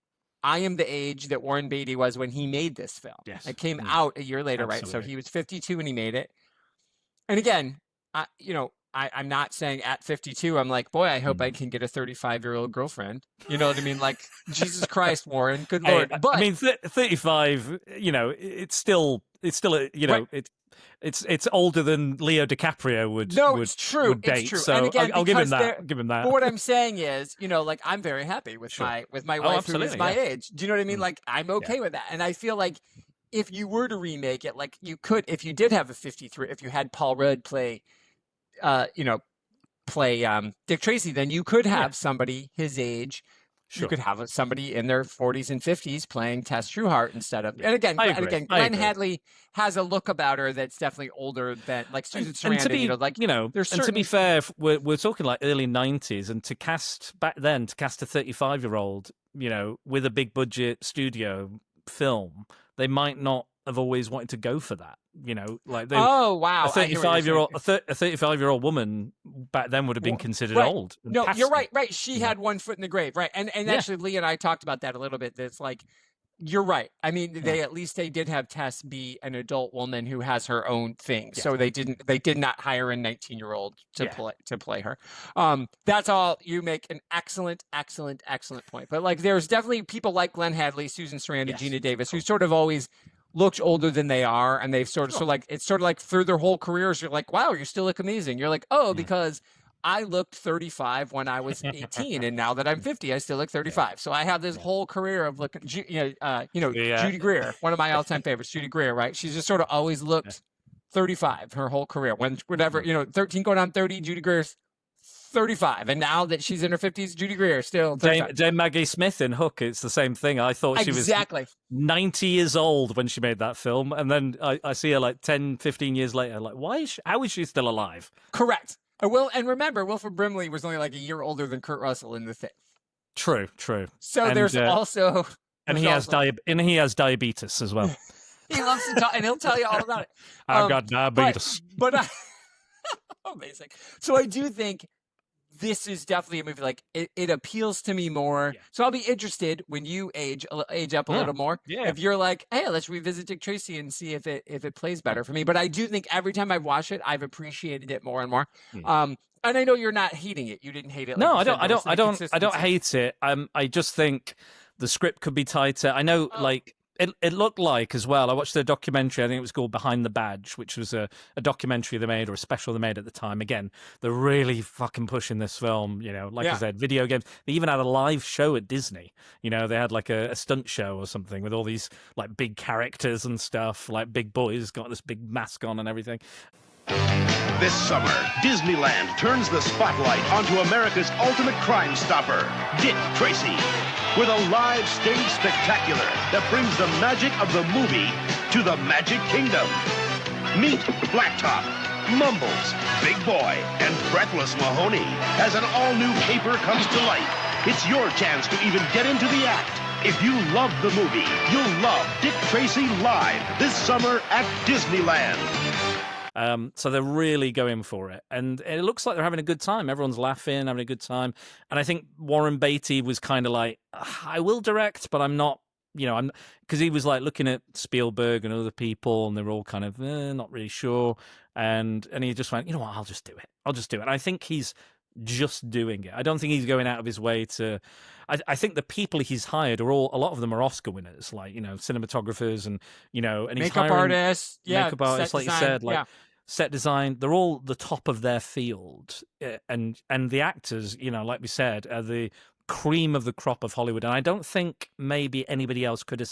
I am the age that Warren Beatty was when he made this film. Yes. It came out a year later, right? So he was 52 when he made it. And again, I'm not saying at 52, I'm like, boy, I hope I can get a 35-year-old girlfriend. You know what I mean? Like, Jesus Christ, Warren, good Lord. But I mean, 35, it's still, it's older than Leo DiCaprio would. No, it's true. Would date. It's true. So and again, I'll give him that. But what I'm saying is, like, I'm very happy with my wife who is my age. Do you know what I mean? Like, I'm okay with that. And I feel like if you were to remake it, like you could, if you did have a 53, if you had Paul Rudd play Dick Tracy, then you could have somebody his age. Sure. You could have somebody in their 40s and 50s playing Tess Trueheart instead of. And again, Glenn Hadley has a look about her that's definitely older than like Susan Sarandon. And to be fair, we're talking like early 90s, and to cast a 35-year-old, with a big budget studio film, they might not have always wanted to go for that. Like oh wow, a 35-year-old woman back then would have been considered old. No, you're right. She had one foot in the grave, right? And actually, Lee and I talked about that a little bit. That's like, you're right. I mean, they did have Tess be an adult woman who has her own thing. Yeah. So they did not hire a 19-year-old to play her. That's all. You make an excellent point. But like, there's definitely people like Glenn Hadley, Susan Sarandon, Gina Davis, who sort of always looked older than they are, and they've sort of so like it's sort of like through their whole careers, you're like, wow, you still look amazing. You're like, because I looked 35 when I was 18, and now that I'm 50, I still look 35. So I have this whole career of looking, Judy Greer, one of my all-time favorites, Judy Greer, right? She's just sort of always looked 35 her whole career. Whenever 13 going on 30, Judy Greer's 35, and now that she's in her 50s, Judy Greer still 35. Dame Maggie Smith in Hook, it's the same thing. I thought she was 90 years old when she made that film, and then I see her like 10, 15 years later, like, how is she still alive? Correct. And remember, Wilford Brimley was only like a year older than Kurt Russell in the thing. True. So and, there's also... And he has diabetes as well. He loves to talk, and he'll tell you all about it. I've got diabetes. But amazing. So I do think this is definitely a movie, like, it appeals to me more. Yeah. So I'll be interested when you age up a little more. Yeah. If you're like, hey, let's revisit Dick Tracy and see if it plays better for me. But I do think every time I've watched it, I've appreciated it more and more. And I know you're not hating it. You didn't hate it. No, I don't hate it. I just think the script could be tighter. I know, like, it looked like as well. I watched the documentary. I think it was called Behind the Badge, which was a documentary they made, or a special they made at the time. Again, they're really fucking pushing this film. You know, like I said, video games. They even had a live show at Disney. You know, they had like a stunt show or something with all these like big characters and stuff, like big boys got this big mask on and everything. This summer, Disneyland turns the spotlight onto America's ultimate crime stopper, Dick Tracy, with a live stage spectacular that brings the magic of the movie to the Magic Kingdom. Meet Blacktop, Mumbles, Big Boy, and Breathless Mahoney as an all-new caper comes to life. It's your chance to even get into the act. If you love the movie, you'll love Dick Tracy live this summer at Disneyland. So they're really going for it. And it looks like they're having a good time. Everyone's laughing, having a good time. And I think Warren Beatty was kind of like, I will direct, but I'm not, because he was like looking at Spielberg and other people, and they were all kind of not really sure. And he just went, you know what, I'll just do it. And I think he's just doing it. I don't think he's going out of his way to... I think the people he's hired are a lot of them are Oscar winners, like, cinematographers and, and he's makeup artists. Yeah. Makeup artists, like design, you said, like set design. They're all the top of their field. And the actors, like we said, are the cream of the crop of Hollywood. And I don't think maybe anybody else could have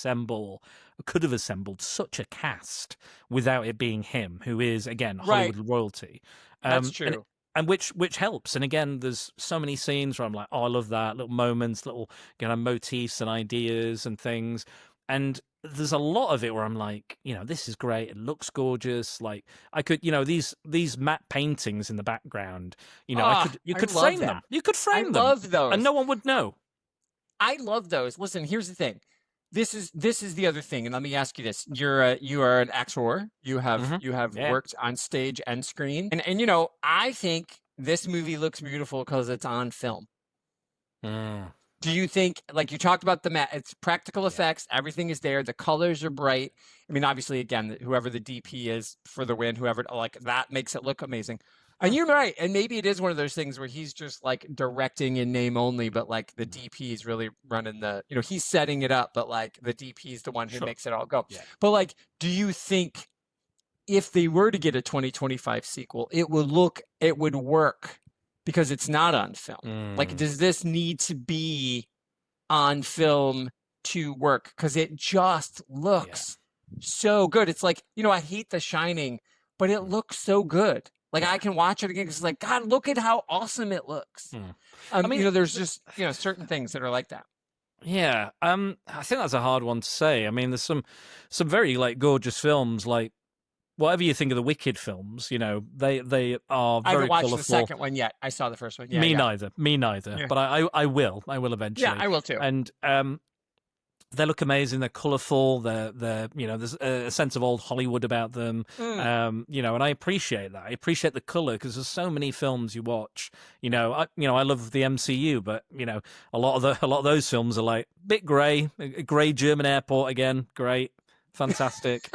assembled such a cast without it being him, who is, again, Hollywood royalty. That's true. And which helps. And again, there's so many scenes where I'm like, oh, I love that. Little moments, little motifs and ideas and things. And there's a lot of it where I'm like, this is great. It looks gorgeous. Like I could, these matte paintings in the background, you could frame them. You could frame them. I love those. And no one would know. I love those. Listen, here's the thing. This is the other thing, and let me ask you this: you are an actor. You have worked on stage and screen, and I think this movie looks beautiful because it's on film. Do you think, like you talked about it's practical effects, everything is there, the colors are bright. I mean, obviously, again, whoever the DP is for the win, whoever, like, that makes it look amazing. And you're right, and maybe it is one of those things where he's just like directing in name only, but like the DP is really running he's setting it up, but like the DP is the one who makes it all go. Yeah. But like, do you think if they were to get a 2025 sequel, it would work because it's not on film? Like, does this need to be on film to work? Because it just looks so good. It's like, I hate The Shining, but it looks so good. Like, I can watch it again because it's like, God, look at how awesome it looks. I mean, there's just, certain things that are like that. Yeah. I think that's a hard one to say. I mean, there's some very, like, gorgeous films, like, whatever you think of the Wicked films, they are very colourful. I haven't watched the second one yet. I saw the first one. Yeah, Me neither. Yeah. But I will eventually. Yeah, I will too. And they look amazing. They're colourful. They're there's a sense of old Hollywood about them. And I appreciate that. I appreciate the colour because there's so many films you watch. I love the MCU, but a lot of those films are like a bit grey. A grey German airport again. Great, fantastic.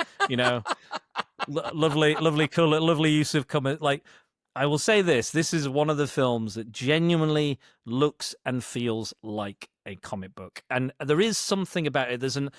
Lovely colour, lovely use of colour. Like, I will say this is one of the films that genuinely looks and feels like a comic book. And there is something about it. There's an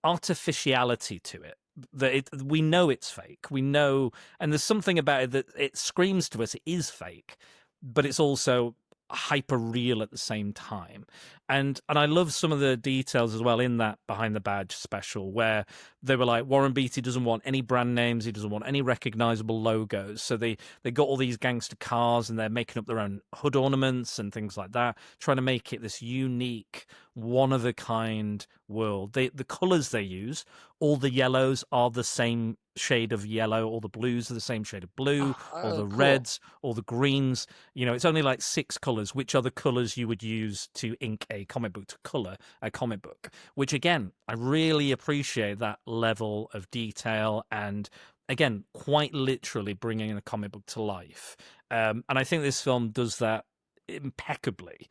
artificiality to it that we know it's fake. We know, and there's something about it that it screams to us it is fake, but it's also hyper real at the same time. And I love some of the details as well in that Behind the Badge special where they were like, Warren Beatty doesn't want any brand names, he doesn't want any recognizable logos. So they got all these gangster cars and they're making up their own hood ornaments and things like that, trying to make it this unique, one-of-a-kind world. The colors they use, all the yellows are the same shade of yellow, all the blues are the same shade of blue, all the reds, all the greens. You know, it's only like 6 colors, which are the colors you would use to ink a comic book, to color a comic book, which again, I really appreciate that level of detail and again, quite literally bringing a comic book to life. And I think this film does that impeccably.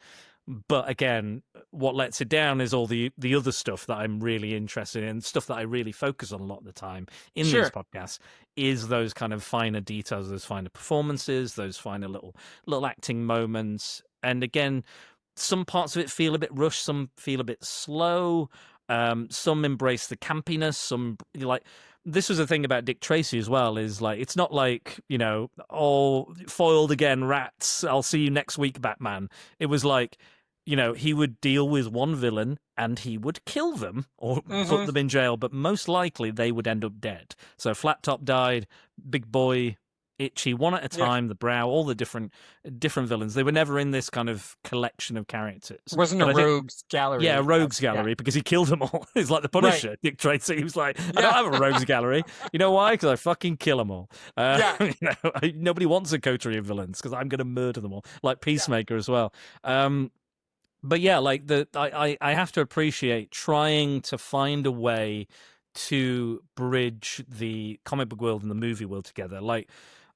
But again, what lets it down is all the other stuff that I'm really interested in, stuff that I really focus on a lot of the time in these podcasts, is those kind of finer details, those finer performances, those finer little acting moments. And again, some parts of it feel a bit rushed, some feel a bit slow, some embrace the campiness, some like... This was the thing about Dick Tracy as well, is like, it's not like, you know, oh, foiled again, rats, I'll see you next week, Batman. It was like, you know, he would deal with one villain and he would kill them or put them in jail, but most likely they would end up dead. So Flat Top died, Big Boy, Itchy, one at a time, the Brow, all the different villains. They were never in this kind of collection of characters. It wasn't a rogues gallery. Yeah, a rogues gallery, because he killed them all. It's like the Punisher, Dick Tracy. He was like, I don't have a rogues gallery. You know why? Because I fucking kill them all. You know, nobody wants a coterie of villains because I'm going to murder them all, like Peacemaker as well. But yeah, like I have to appreciate trying to find a way to bridge the comic book world and the movie world together. Like,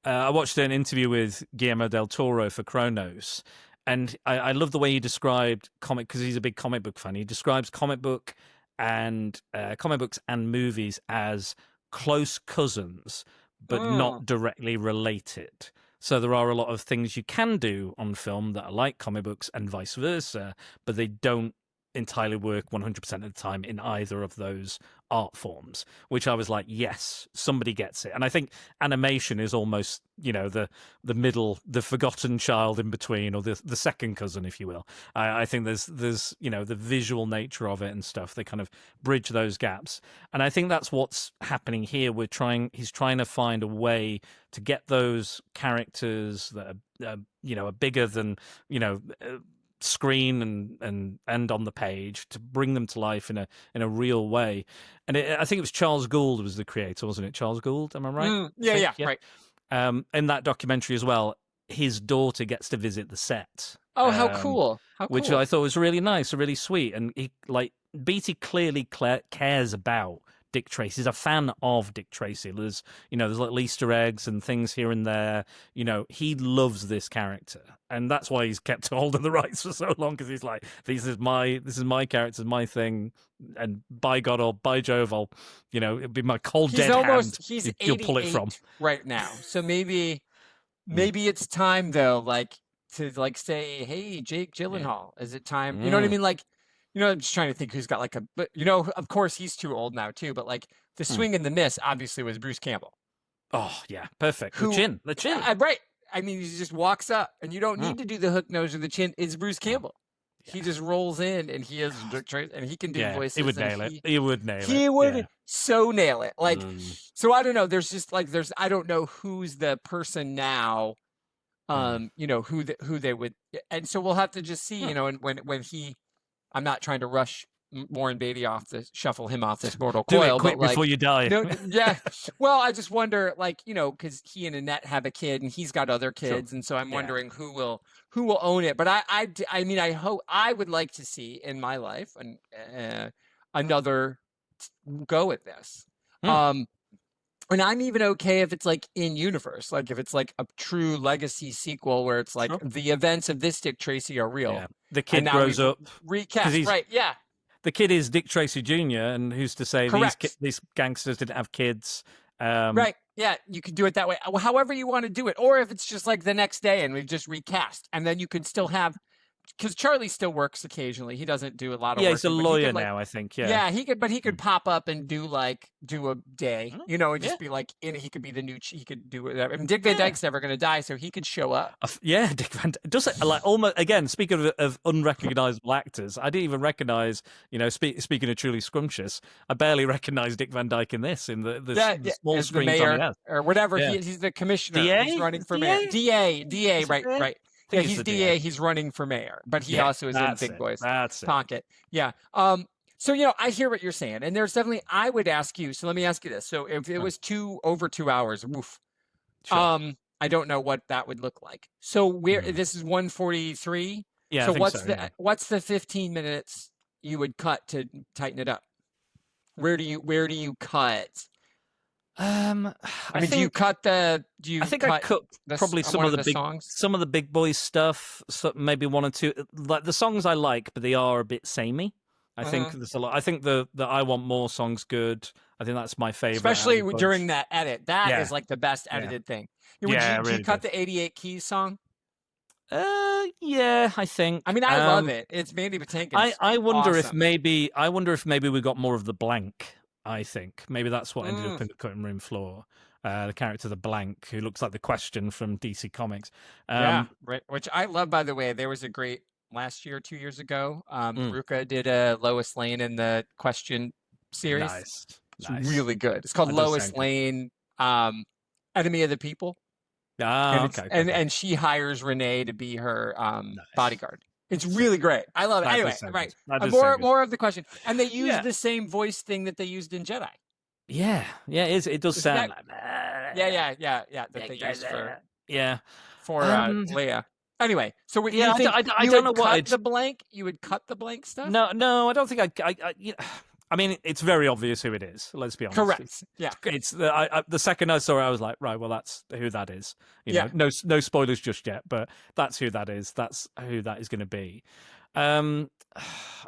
I watched an interview with Guillermo del Toro for Kronos, and I love the way he described comic, because he's a big comic book fan. He describes comic books and movies as close cousins, but not directly related. So there are a lot of things you can do on film that are like comic books and vice versa, but they don't entirely work 100% of the time in either of those art forms, which I was like, yes, somebody gets it. And I think animation is almost, you know, the middle, the forgotten child in between, or the second cousin, if you will. I think there's you know, the visual nature of it and stuff, they kind of bridge those gaps. And I think that's what's happening here. He's trying to find a way to get those characters that are, you know, are bigger than, you know, screen and on the page, to bring them to life in a real way. And I think it was Charles Gould was the creator, wasn't it? Charles Gould, am I right? Yeah, right. In that documentary as well, his daughter gets to visit the set. Oh, how cool! Which I thought was really nice, really sweet. And he, like, Beatty clearly cares about Dick Tracy. He's a fan of Dick Tracy. There's little Easter eggs and things here and there. You know, he loves this character, and that's why he's kept hold of the rights for so long, because he's like, this is my character, my thing, and by God or by Jove, I'll, you know, it'll be my cold dead hand. He's you'll pull it from right now. So maybe it's time though, like, to like say, hey, Jake Gyllenhaal, is it time? You know what I mean? Like, you know, I'm just trying to think who's got but you know, of course he's too old now too, but like the swing and the miss obviously was Bruce Campbell. Oh yeah, perfect. The chin. Right. I mean, he just walks up, and you don't need to do the hook nose or the chin. It's Bruce Campbell. He just rolls in, and he has Dick Tracy, and he can do voices. He would nail it. He would nail it. He would so nail it. Like, so I don't know. There's just like I don't know who's the person now. You know, who they would, and so we'll have to just see. You know, and when he. I'm not trying to rush Warren Beatty shuffle him off this mortal coil. Do it quick before you die. Yeah. Well, I just wonder, like, you know, because he and Annette have a kid, and he's got other kids, and so I'm wondering who will own it. But I mean, I hope, I would like to see in my life another go at this. And I'm even okay if it's like in universe, like if it's like a true legacy sequel where it's like the events of this Dick Tracy are real. Yeah. The kid grows up. Recast, right? Yeah. The kid is Dick Tracy Jr., and who's to say these gangsters didn't have kids? Right. Yeah, you could do it that way. However you want to do it. Or if it's just like the next day and we've just recast, and then you could still have because Charlie still works occasionally. He doesn't do a lot of Yeah, work. he's a but he lawyer could, like, now, I think. Yeah. yeah, he could pop up and do a day, you know, and just Yeah. be like he could be the new he could do whatever. I mean, Dick Van Dyke's never going to die, so he could show up. Yeah, Dick Van Dyke does it like almost again. Speaking of unrecognizable actors, I didn't even recognize. You know, speaking of truly scrumptious, I barely recognized Dick Van Dyke in this the small as the screen mayor Tommy has. or whatever. Yeah. He's the commissioner. DA? He's running for DA? mayor. DA, right, DA? right. I Yeah, think he's it's the DA. DA. He's running for mayor, but he Yeah, also is in that's Big it. Boys That's it. pocket. Yeah. So you know, I hear what you're saying, and there's definitely. I would ask you. So let me ask you this: so if it was over 2 hours, woof. Sure. I don't know what that would look like. So this is 143. Yeah, So I think what's the 15 minutes you would cut to tighten it up? Where do you cut? I mean, think, do you cut the? I cut probably some of the big songs? some of the big boys stuff. So maybe one or two. Like the songs I like, but they are a bit samey. I think there's a lot. I think the I Want More song's good. I think that's my favorite. Especially during that edit. That is like the best edited thing. Do you cut the 88 Keys song? Yeah, I think. I mean, I love it. It's Mandy Patinkin's I wonder awesome. if maybe we got more of the blank. I think maybe that's what ended up in the cutting room floor. The character the blank, who looks like the Question from DC Comics. Yeah, right. Which I love, by the way. There was a great last year, 2 years ago. Ruka did a Lois Lane in the Question series. Nice. It's really good. It's called Lois Lane, Enemy of the People. Okay. And she hires Renee to be her bodyguard. It's really great. I love it. Anyway, right. More of the Question. And they use the same voice thing that they used in Jedi. Yeah. It does sound like Yeah. That they use for Leia. Anyway, so you think I you don't would know cut the blank? You would cut the blank stuff? No, I don't think I mean, it's very obvious who it is. Let's be honest. Correct. Yeah. It's the second I saw it, I was like, right, well, that's who that is. You know, no spoilers just yet, but that's who that is. That's who that is going to be. I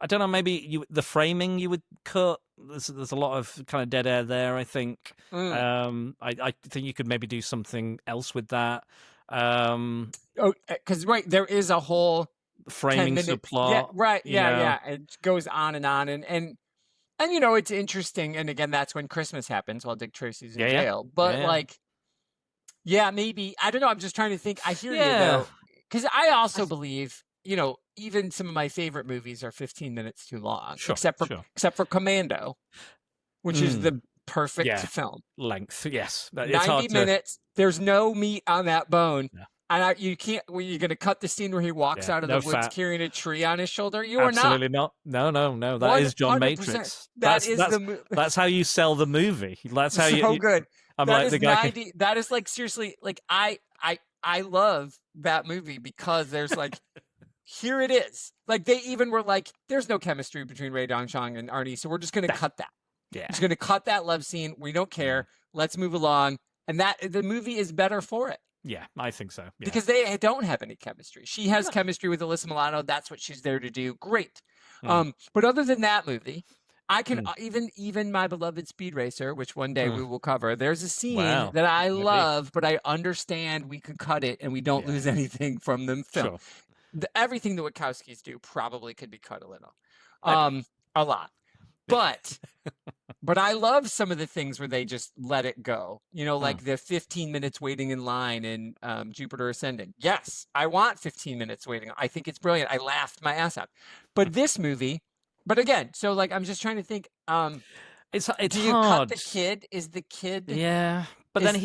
don't know. Maybe the framing you would cut. There's a lot of kind of dead air there. I think. I think you could maybe do something else with that. Because there is a whole framing subplot. Yeah, right. Yeah. It goes on, and you know, it's interesting. And again, that's when Christmas happens while Dick Tracy's in jail. But maybe I don't know. I'm just trying to think. I hear you though, because I also believe, you know, even some of my favorite movies are 15 minutes too long, except for Commando, which is the perfect film length. Yes, 90 minutes. There's no meat on that bone. No. And you can't. You're going to cut the scene where he walks out of the woods carrying a tree on his shoulder. You are not. Absolutely not. No. That is John Matrix. That's how you sell the movie. That's how so good. I'm that like is the guy. 90, that is like seriously. Like I love that movie because there's like. Here it is. Like they even were like, there's no chemistry between Ray Dong-chong and Arnie, so we're just going to cut that. Yeah. Just going to cut that love scene. We don't care. Let's move along. And the movie is better for it. Yeah, I think so. Yeah. Because they don't have any chemistry. She has chemistry with Alyssa Milano. That's what she's there to do. Great. But other than that movie, I can even My Beloved Speed Racer, which one day we will cover. There's a scene that I love, but I understand we could cut it and we don't lose anything from the film. Sure. Everything the Wachowskis do probably could be cut a little, a lot, but I love some of the things where they just let it go. You know, like the 15 minutes waiting in line in Jupiter Ascending. Yes, I want 15 minutes waiting. I think it's brilliant. I laughed my ass out. But this movie, but again, so like I'm just trying to think. It's do you hard. cut the kid? Is the kid? Yeah, but then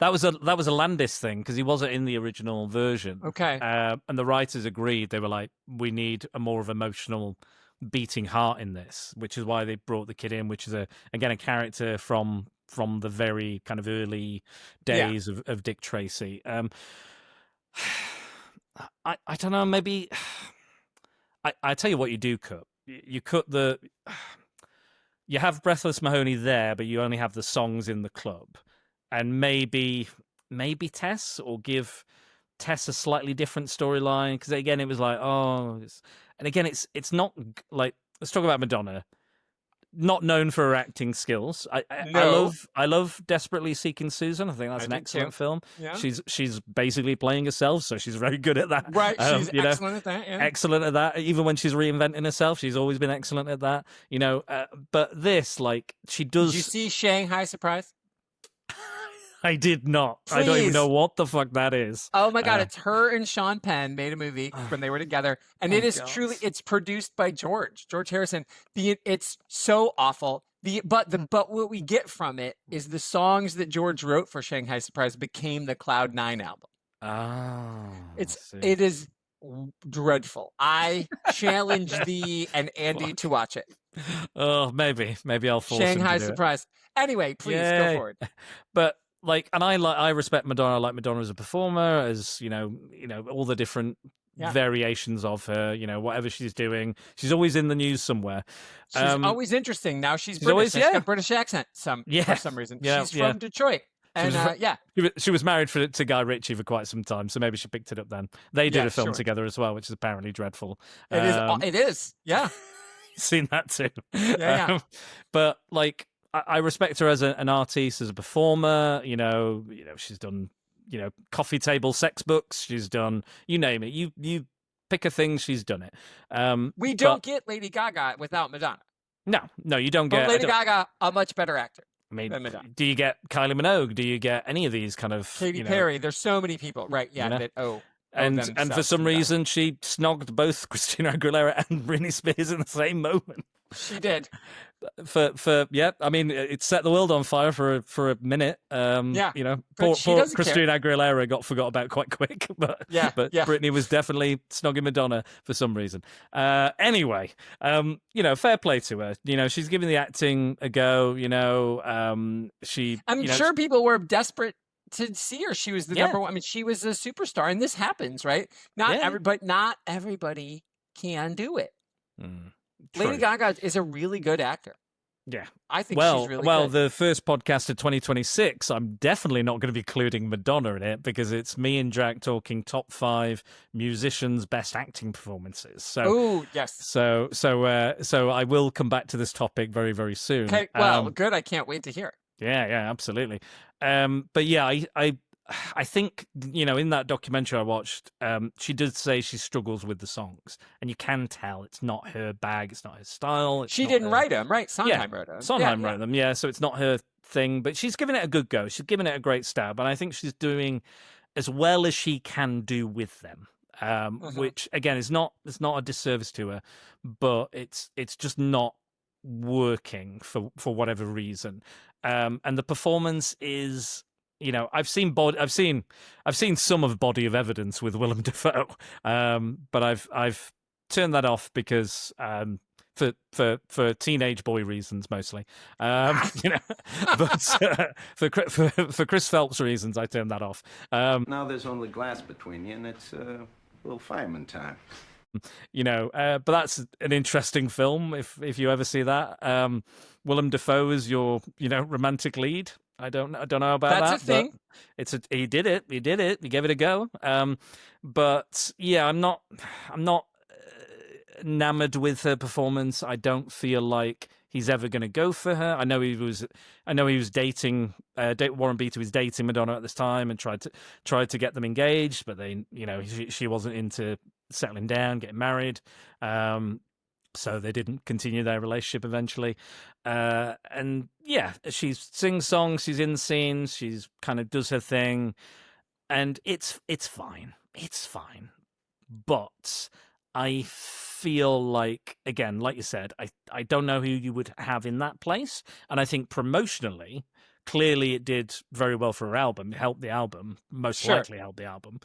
That was a Landis thing because he wasn't in the original version. Okay. And the writers agreed. They were like, we need a more of emotional beating heart in this, which is why they brought the kid in, which is a character from the very kind of early days of Dick Tracy. I don't know, maybe I tell you what you do cut. You cut you have Breathless Mahoney there, but you only have the songs in the club. And maybe Tess, or give Tess a slightly different storyline, because again it was like, and again it's not like, let's talk about Madonna. not known for her acting skills. No. I love Desperately Seeking Susan. I think that's an excellent film. Yeah. She's basically playing herself, so she's very good at that. Right, she's excellent at that. Yeah. Excellent at that. Even when she's reinventing herself, she's always been excellent at that. But this, like, she does. Did you see Shanghai Surprise? I did not. Please. I don't even know what the fuck that is. Oh my God, it's her and Sean Penn made a movie when they were together. And it is truly, it's produced by George Harrison. It's so awful. But what we get from it is the songs that George wrote for Shanghai Surprise became the Cloud 9 album. Oh. It is dreadful. I challenge thee and Andy to watch it. Oh, maybe I'll force him Shanghai to do Surprise. Anyway, please go forward. But I respect Madonna. I like Madonna as a performer, as all the different variations of her. Whatever she's doing, she's always in the news somewhere. She's always interesting. Now she's British. Always, she's got a British accent. For some reason, she's from Detroit. And she was married to Guy Ritchie for quite some time, so maybe she picked it up then. They did a film together as well, which is apparently dreadful. It is. Yeah, seen that too. Yeah. But like, I respect her as an artist, as a performer. She's done coffee table sex books. She's done, you name it. You pick a thing, she's done it. We don't get Lady Gaga without Madonna. No, you don't get. Lady Gaga, a much better actor. I mean, do you get Kylie Minogue? Do you get any of these kind of Katy Perry? There's so many people, right? Yeah. And for some reason, she snogged both Christina Aguilera and Britney Spears in the same moment. She did. I mean, it set the world on fire for a minute. Poor Christina Aguilera got forgot about quite quick, but Britney was definitely snogging Madonna for some reason. Anyway, fair play to her. She's giving the acting a go. I'm sure people were desperate to see her. She was the number one. I mean, she was a superstar, and this happens, right? Not everybody can do it. Lady Gaga is a really good actor. Yeah. I think she's really good. The first podcast of 2026, I'm definitely not going to be including Madonna in it because it's me and Jack talking top 5 musicians' best acting performances. So, yes. So I will come back to this topic very, very soon. Okay, well, good. I can't wait to hear. Yeah, absolutely. But yeah, I think, in that documentary I watched, she did say she struggles with the songs, and you can tell it's not her bag, it's not her style. She didn't write them, right? Sondheim wrote them. Sondheim wrote them, so it's not her thing, but she's given it a good go. She's given it a great stab, and I think she's doing as well as she can do with them, which, again, is not a disservice to her, but it's just not working for whatever reason. And the performance is... I've seen some of Body of Evidence with Willem Dafoe, but I've turned that off because for teenage boy reasons mostly, but for Chris Phelps reasons I turned that off. Now there's only glass between you, and it's a little fireman time. But that's an interesting film if you ever see that. Willem Dafoe is your romantic lead. I don't know about that. That's a thing. He did it. He gave it a go. But yeah, I'm not enamored with her performance. I don't feel like he's ever going to go for her. I know he was dating. Warren Beatty was dating Madonna at this time and tried to get them engaged, but she wasn't into settling down, getting married. So they didn't continue their relationship eventually. And yeah, she sings songs, she's in scenes, she's kind of does her thing, and it's fine. It's fine. But I feel like, again, like you said, I don't know who you would have in that place. And I think promotionally, clearly it did very well for her album. It helped the album, most likely helped the album.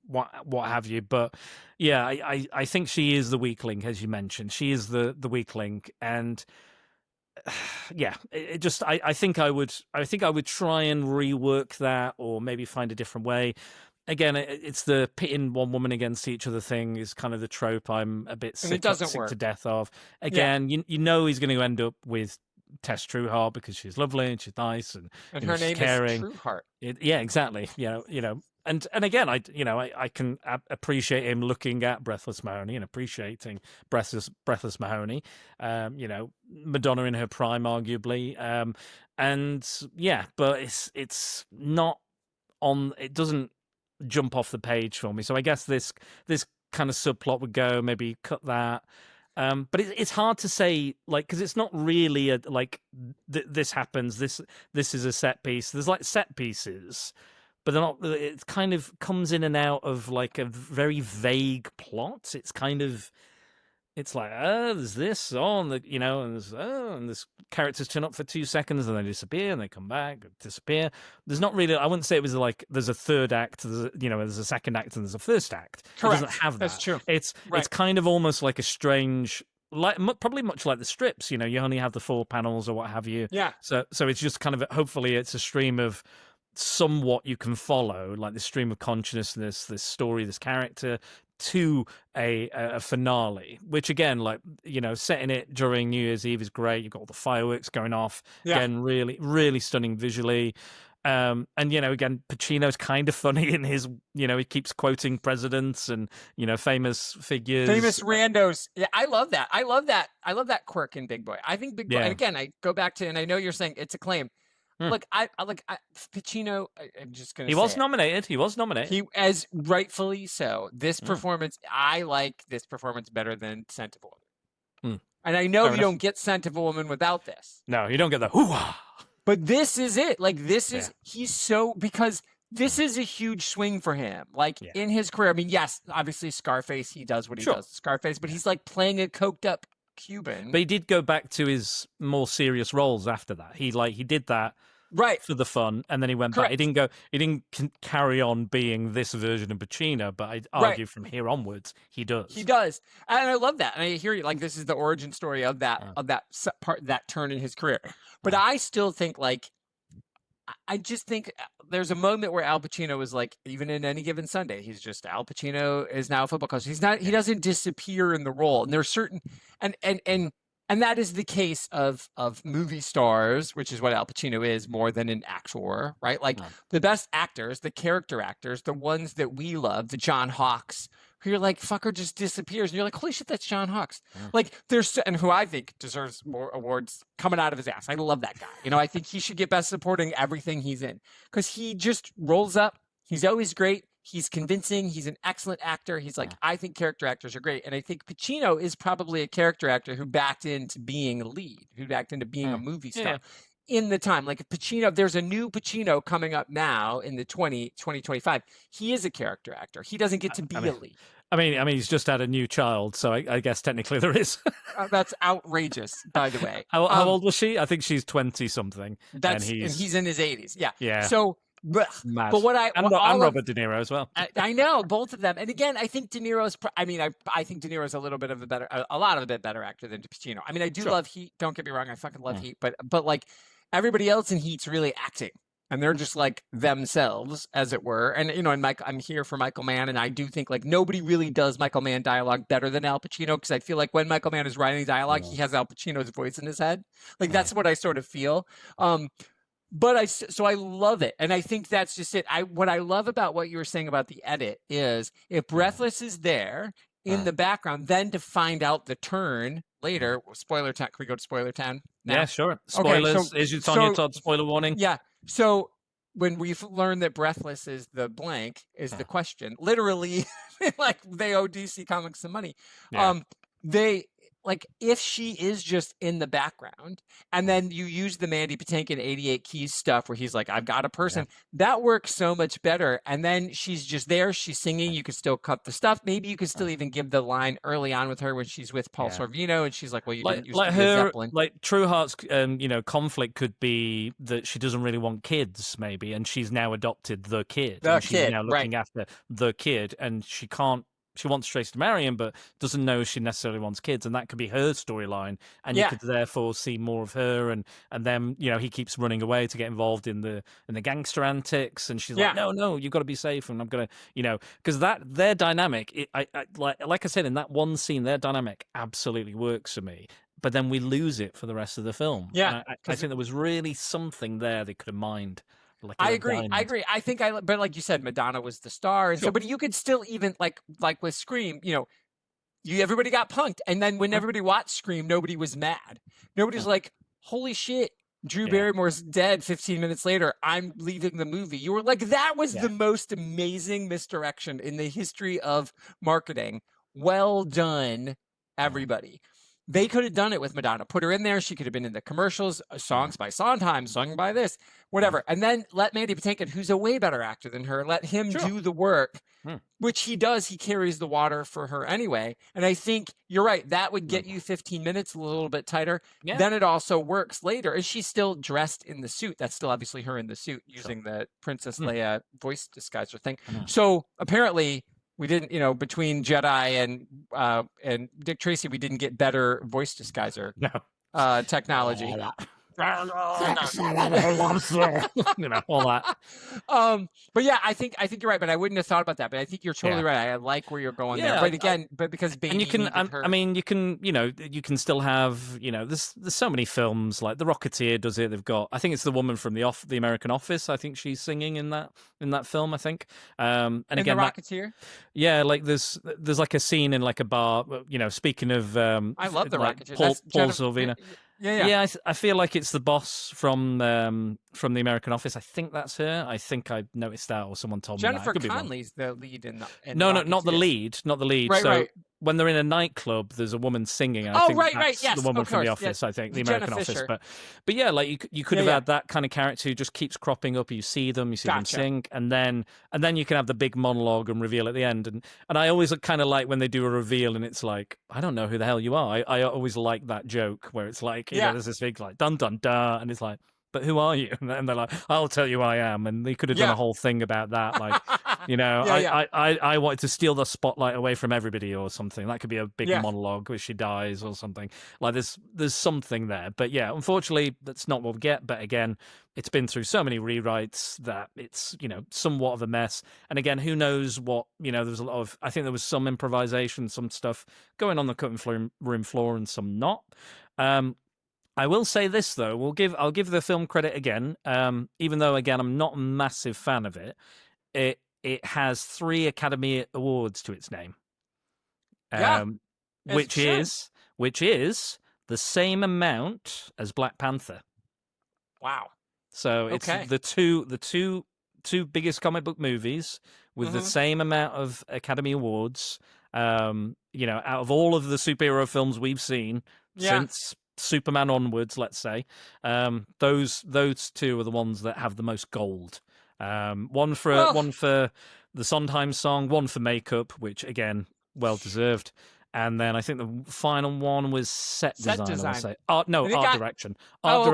What have you, but yeah, I think she is the weak link, as you mentioned. She is the weak link, and yeah, it just I think I would try and rework that, or maybe find a different way. Again, it's the pitting one woman against each other thing is kind of the trope I'm a bit sick to death of. Again, you know he's going to end up with Tess Trueheart because she's lovely and she's nice and her name caring. is Trueheart. Yeah, exactly. and again, I can appreciate him looking at Breathless Mahoney and appreciating Breathless Mahoney. Madonna in her prime, arguably, and yeah, but it's not on. It doesn't jump off the page for me. So I guess this kind of subplot would go, maybe cut that. But it's hard to say, like, because it's not really this happens. This is a set piece. There's like set pieces, but they're not. It kind of comes in and out of like a very vague plot. It's kind of. It's like, there's this and this characters turn up for 2 seconds and they disappear and they come back, disappear. There's not really, I wouldn't say it was like there's a third act, there's a second act and there's a first act. Correct. It doesn't have that. That's true. It's kind of almost like a strange, probably much like the strips, you only have the 4 panels or what have you. Yeah. So it's just kind of, hopefully it's a stream of somewhat you can follow, like the stream of consciousness, this story, this character, to a finale, which again, like, setting it during New Year's Eve is great. You've got all the fireworks going off. Yeah. Again, really, really stunning visually. And again, Pacino's kind of funny in his, he keeps quoting presidents and, famous figures. Famous randos. Yeah, I love that. I love that quirk in Big Boy. I think Big Boy, and again, I go back to, and I know you're saying it's a claim. Look, Pacino. I'm just gonna. He was nominated. He, as rightfully so. This performance, I like this performance better than Scent of a Woman. And I know you don't get Scent of a Woman without this. No, you don't get the hoo-ah. But this is it. Like, this is because this is a huge swing for him. Like, in his career. I mean, yes, obviously Scarface. He does what he does, Scarface. But he's like playing a coked up Cuban. But he did go back to his more serious roles after that. He did that for the fun, and then he went back. He didn't carry on being this version of Pacino, but I'd argue from here onwards he does. He does, and I love that. And I hear you. Like, this is the origin story of that part, that turn in his career. But I still think, like, I just think there's a moment where Al Pacino is like, even in Any Given Sunday, he's just Al Pacino is now a football coach. He's not. He doesn't disappear in the role. And there's certain and that is the case of movie stars, which is what Al Pacino is more than an actor, right? Like the best actors, the character actors, the ones that we love, the John Hawkes, who you're like, fucker just disappears. And you're like, holy shit, that's John Hawkes. Like, and who I think deserves more awards coming out of his ass. I love that guy. I think he should get best supporting everything he's in because he just rolls up. He's always great. He's convincing. He's an excellent actor. He's like, I think character actors are great. And I think Pacino is probably a character actor who backed into being a lead, who backed into being a movie star in the time. Like Pacino, there's a new Pacino coming up now in the 2025. He is a character actor. He doesn't get to be a lead. I mean, he's just had a new child, so I guess technically there is. That's outrageous, by the way. How old was she? I think she's 20-something. And he's in his 80s. Yeah. Yeah. So, but what and Robert De Niro as well. I know both of them, and again, I think De Niro's. I think De Niro's a lot of a bit better actor than Pacino. I mean, I do love Heat. Don't get me wrong, I fucking love Heat, but like everybody else in Heat's really acting, and they're just like themselves, as it were. And and I'm here for Michael Mann, and I do think like nobody really does Michael Mann dialogue better than Al Pacino, because I feel like when Michael Mann is writing dialogue, he has Al Pacino's voice in his head. Like that's what I sort of feel. But I love it. And I think that's just it. What I love about what you were saying about the edit is if Breathless is there in the background, then to find out the turn later, spoiler town. Can we go to spoiler town now? Yeah, sure. Spoilers. Okay, is Tanya Todd spoiler warning? Yeah. So when we've learned that Breathless is the blank is the question, literally like they owe DC Comics some money. Yeah. Like if she is just in the background and then you use the Mandy Patinkin 88 Keys stuff where he's like, I've got a person, that works so much better. And then she's just there, she's singing, you could still cut the stuff. Maybe you could still even give the line early on with her when she's with Paul Sorvino and she's like, well, you didn't use her, Zeppelin. Like True Heart's, conflict could be that she doesn't really want kids maybe, and she's now adopted the kid. She's now looking after the kid, and she wants Tracy to marry him, but doesn't know she necessarily wants kids, and that could be her storyline. And you could therefore see more of her, and then he keeps running away to get involved in the gangster antics, and she's like, no, you've got to be safe, and I'm gonna, because their dynamic, like I said in that one scene, their dynamic absolutely works for me. But then we lose it for the rest of the film. Yeah, I think there was really something there they could have mined Like I a agree. diamond. I agree. I think but like you said, Madonna was the star, and Sure. so, but you could still even like with Scream, everybody got punked, and then when everybody watched Scream, nobody was mad. Nobody's like, holy shit, Drew Barrymore's dead 15 minutes later. I'm leaving the movie. You were like, that was the most amazing misdirection in the history of marketing. Well done, everybody. They could have done it with Madonna. Put her in there. She could have been in the commercials, songs by Sondheim, sung by this, whatever. And then let Mandy Patinkin, who's a way better actor than her, let him do the work, which he does. He carries the water for her anyway. And I think you're right. That would get you 15 minutes, a little bit tighter. Yeah. Then it also works later. And she's still dressed in the suit. That's still obviously her in the suit using the Princess Leia voice disguiser thing. So apparently... we didn't, between Jedi and Dick Tracy, we didn't get better voice disguiser technology. All that. But yeah, I think you're right. But I wouldn't have thought about that. But I think you're totally right. I like where you're going there. But again, because baby, and you can, her... I mean, you can still have, there's so many films like The Rocketeer does it. They've got, I think it's the woman from the American Office. I think she's singing in that film. I think. And again, The Rocketeer. Like there's like a scene in like a bar. Speaking of, I love The Rocketeer. Paul Silvina. Yeah. I feel like it's the boss from the American Office. I think that's her. I think I noticed that, or someone told me that. Jennifer Connelly's the lead in the. No, not the lead. Not the lead. Right. When they're in a nightclub, there's a woman singing. I think that's the woman from The Office. I think the American Office. But yeah, like you could have had that kind of character who just keeps cropping up. You see them sing, and then you can have the big monologue and reveal at the end. And I always kind of like when they do a reveal and it's like, I don't know who the hell you are. I always like that joke where it's like, there's this big like dun dun dun, and it's like, but who are you? And they're like, I'll tell you who I am. And they could have done a whole thing about that. Like, I wanted to steal the spotlight away from everybody or something. That could be a big monologue where she dies or something. Like there's something there. But yeah, unfortunately, that's not what we get. But again, it's been through so many rewrites that it's, somewhat of a mess. And again, who knows what, there was a lot of, I think there was some improvisation, some stuff going on the cutting room floor and some not. I will say this though, I'll give the film credit again, even though again I'm not a massive fan of it. It has 3 Academy Awards to its name, which is the same amount as Black Panther. Wow! So it's the two biggest comic book movies with the same amount of Academy Awards. Out of all of the superhero films we've seen since Superman onwards, let's say, those 2 are the ones that have the most gold. One for the Sondheim song, one for makeup, which again, well deserved. And then I think the final one was set design. I want to say art direction. Art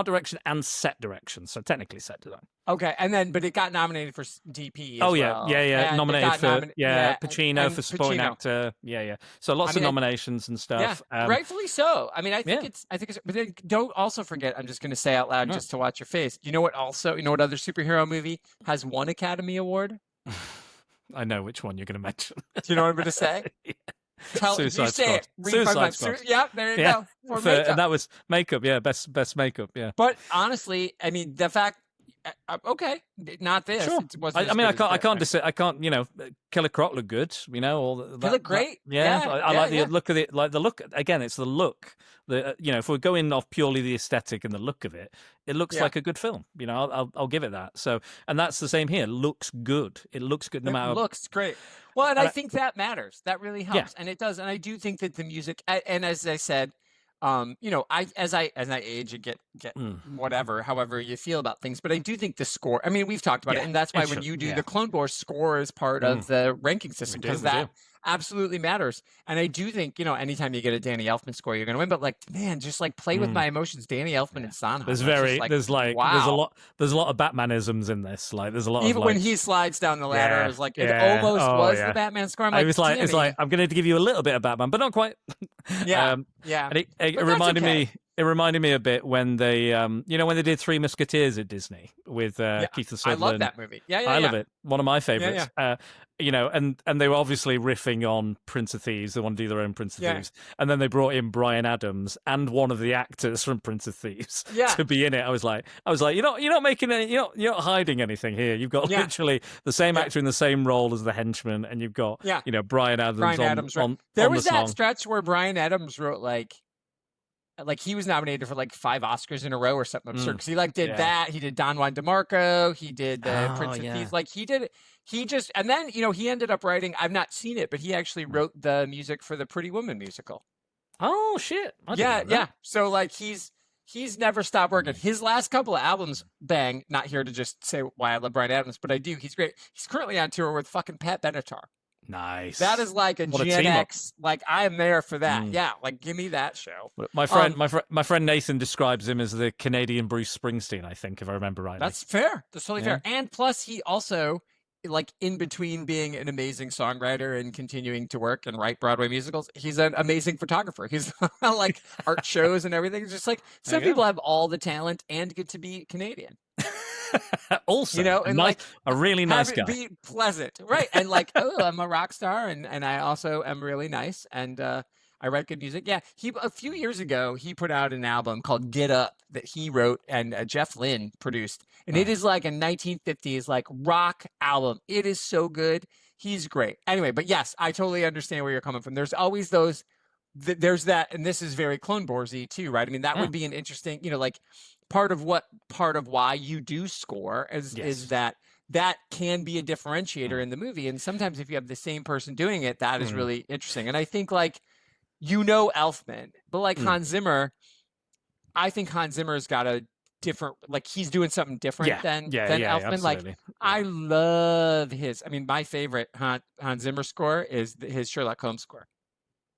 direction and set direction. So technically set design. Okay, but it got nominated for DP. Yeah. Nominated for Pacino for supporting actor. Yeah. So lots of nominations and stuff. Yeah, rightfully so. I mean, I think it's. But then don't also forget. I'm just going to say out loud, just to watch your face. You know what? Also, you know what other superhero movie has 1 Academy Award? I know which one you're going to mention. Do you know what I'm going to say? Suicide Squad. Suicide Squad. Yeah, there you go. And that was makeup. Yeah, best makeup. Yeah. But honestly, I mean, the fact. Okay, not this. Sure. It wasn't I can't. Killer Croc looked good. He looked great. I like the look of it. Like the look again. It's the look. If we're going off purely the aesthetic and the look of it, it looks like a good film. I'll give it that. So, and that's the same here. Looks good. It looks good no matter. It looks great. Well, and I think that matters. That really helps, and it does. And I do think that the music, and as I said. As I age and get whatever, however you feel about things, but I do think the score. I mean, we've talked about it, and that's why when you do the Clone Wars, score is part of the ranking system because that absolutely matters. And I do think anytime you get a Danny Elfman score, you're going to win. But man, just play with my emotions. Danny Elfman and Sondheim. There's a lot of Batmanisms in this. Like there's a lot. Even when he slides down the ladder, it was it almost was the Batman score. It's like I'm going to give you a little bit of Batman, but not quite. Yeah. And it reminded me. It reminded me a bit when they, when they did Three Musketeers at Disney with Keith Sutherland. I love that movie. Yeah, I love it. One of my favorites. Yeah. And they were obviously riffing on Prince of Thieves. They want to do their own Prince of Thieves, and then they brought in Bryan Adams and one of the actors from Prince of Thieves to be in it. I was like, you're not making any, you're not hiding anything here. You've got literally the same actor in the same role as the henchman, and you've got Bryan Adams on there on was the that song. stretch where Bryan Adams wrote like he was nominated for like 5 Oscars in a row or something absurd because he did that. He did Don Juan DeMarco. He did Prince of Thieves. Like and then he ended up writing. I've not seen it, but he actually wrote the music for the Pretty Woman musical. Oh shit! I didn't know that. So like he's never stopped working. His last couple of albums, bang. Not here to just say why I love Bryan Adams, but I do. He's great. He's currently on tour with fucking Pat Benatar. Nice. That is like a Gen X. Like I am there for that. Yeah, like give me that show. My friend Nathan describes him as the Canadian Bruce Springsteen. I think, if I remember rightly. That's fair. That's totally fair. And plus, he also in between being an amazing songwriter and continuing to work and write Broadway musicals, he's an amazing photographer. He's like art shows and everything. It's just like some people have all the talent and get to be Canadian. Also, and a really nice guy. Be pleasant, right? And I'm a rock star, and I also am really nice, and I write good music. Yeah, a few years ago he put out an album called Get Up that he wrote and Jeff Lynne produced, and it is like a 1950s like rock album. It is so good. He's great. Anyway, but yes, I totally understand where you're coming from. There's always those. There's that, and this is very Clone Wars-y too, right? I mean, that would be an interesting, part of why you do score is that can be a differentiator in the movie. And sometimes if you have the same person doing it, that is really interesting. And I think Elfman, but Hans Zimmer, I think Hans Zimmer's got a different, he's doing something different than Elfman. Absolutely. I love my favorite Hans Zimmer score is his Sherlock Holmes score.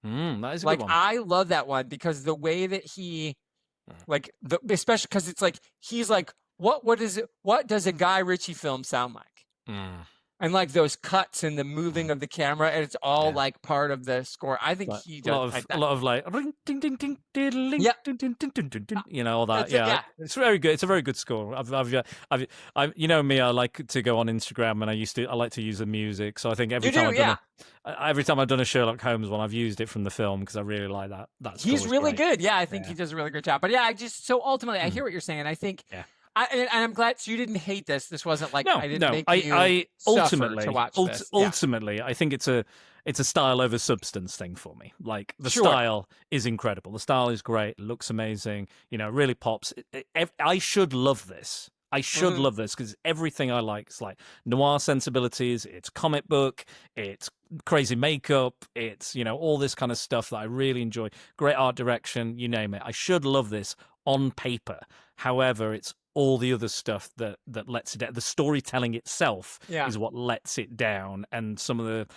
That is a good one. I love that one because the way that he especially because it's he's what does a Guy Ritchie film sound like? And those cuts and the moving of the camera, and it's all part of the score. I think he does a lot of ring, ding, ding, ding, diddle, ding, ding, ding, ding, ding, ding, ding, all that. It's very good. It's a very good score. I've me, I like to go on Instagram, and I like to use the music. So I think every time I've done a Sherlock Holmes one, I've used it from the film because I really like that. He's really good. Yeah, I think he does a really good job. But ultimately, I hear what you're saying. I think. Yeah. And I'm glad you didn't hate this. This wasn't I didn't make you ultimately to watch this. Ultimately, I think it's a style over substance thing for me. Style is incredible. The style is great. It looks amazing. It really pops. I should love this. I should love this because everything I like is noir sensibilities. It's comic book. It's crazy makeup. It's all this kind of stuff that I really enjoy. Great art direction. You name it. I should love this on paper. However, it's all the other stuff that lets it down. The storytelling itself is what lets it down. And some of the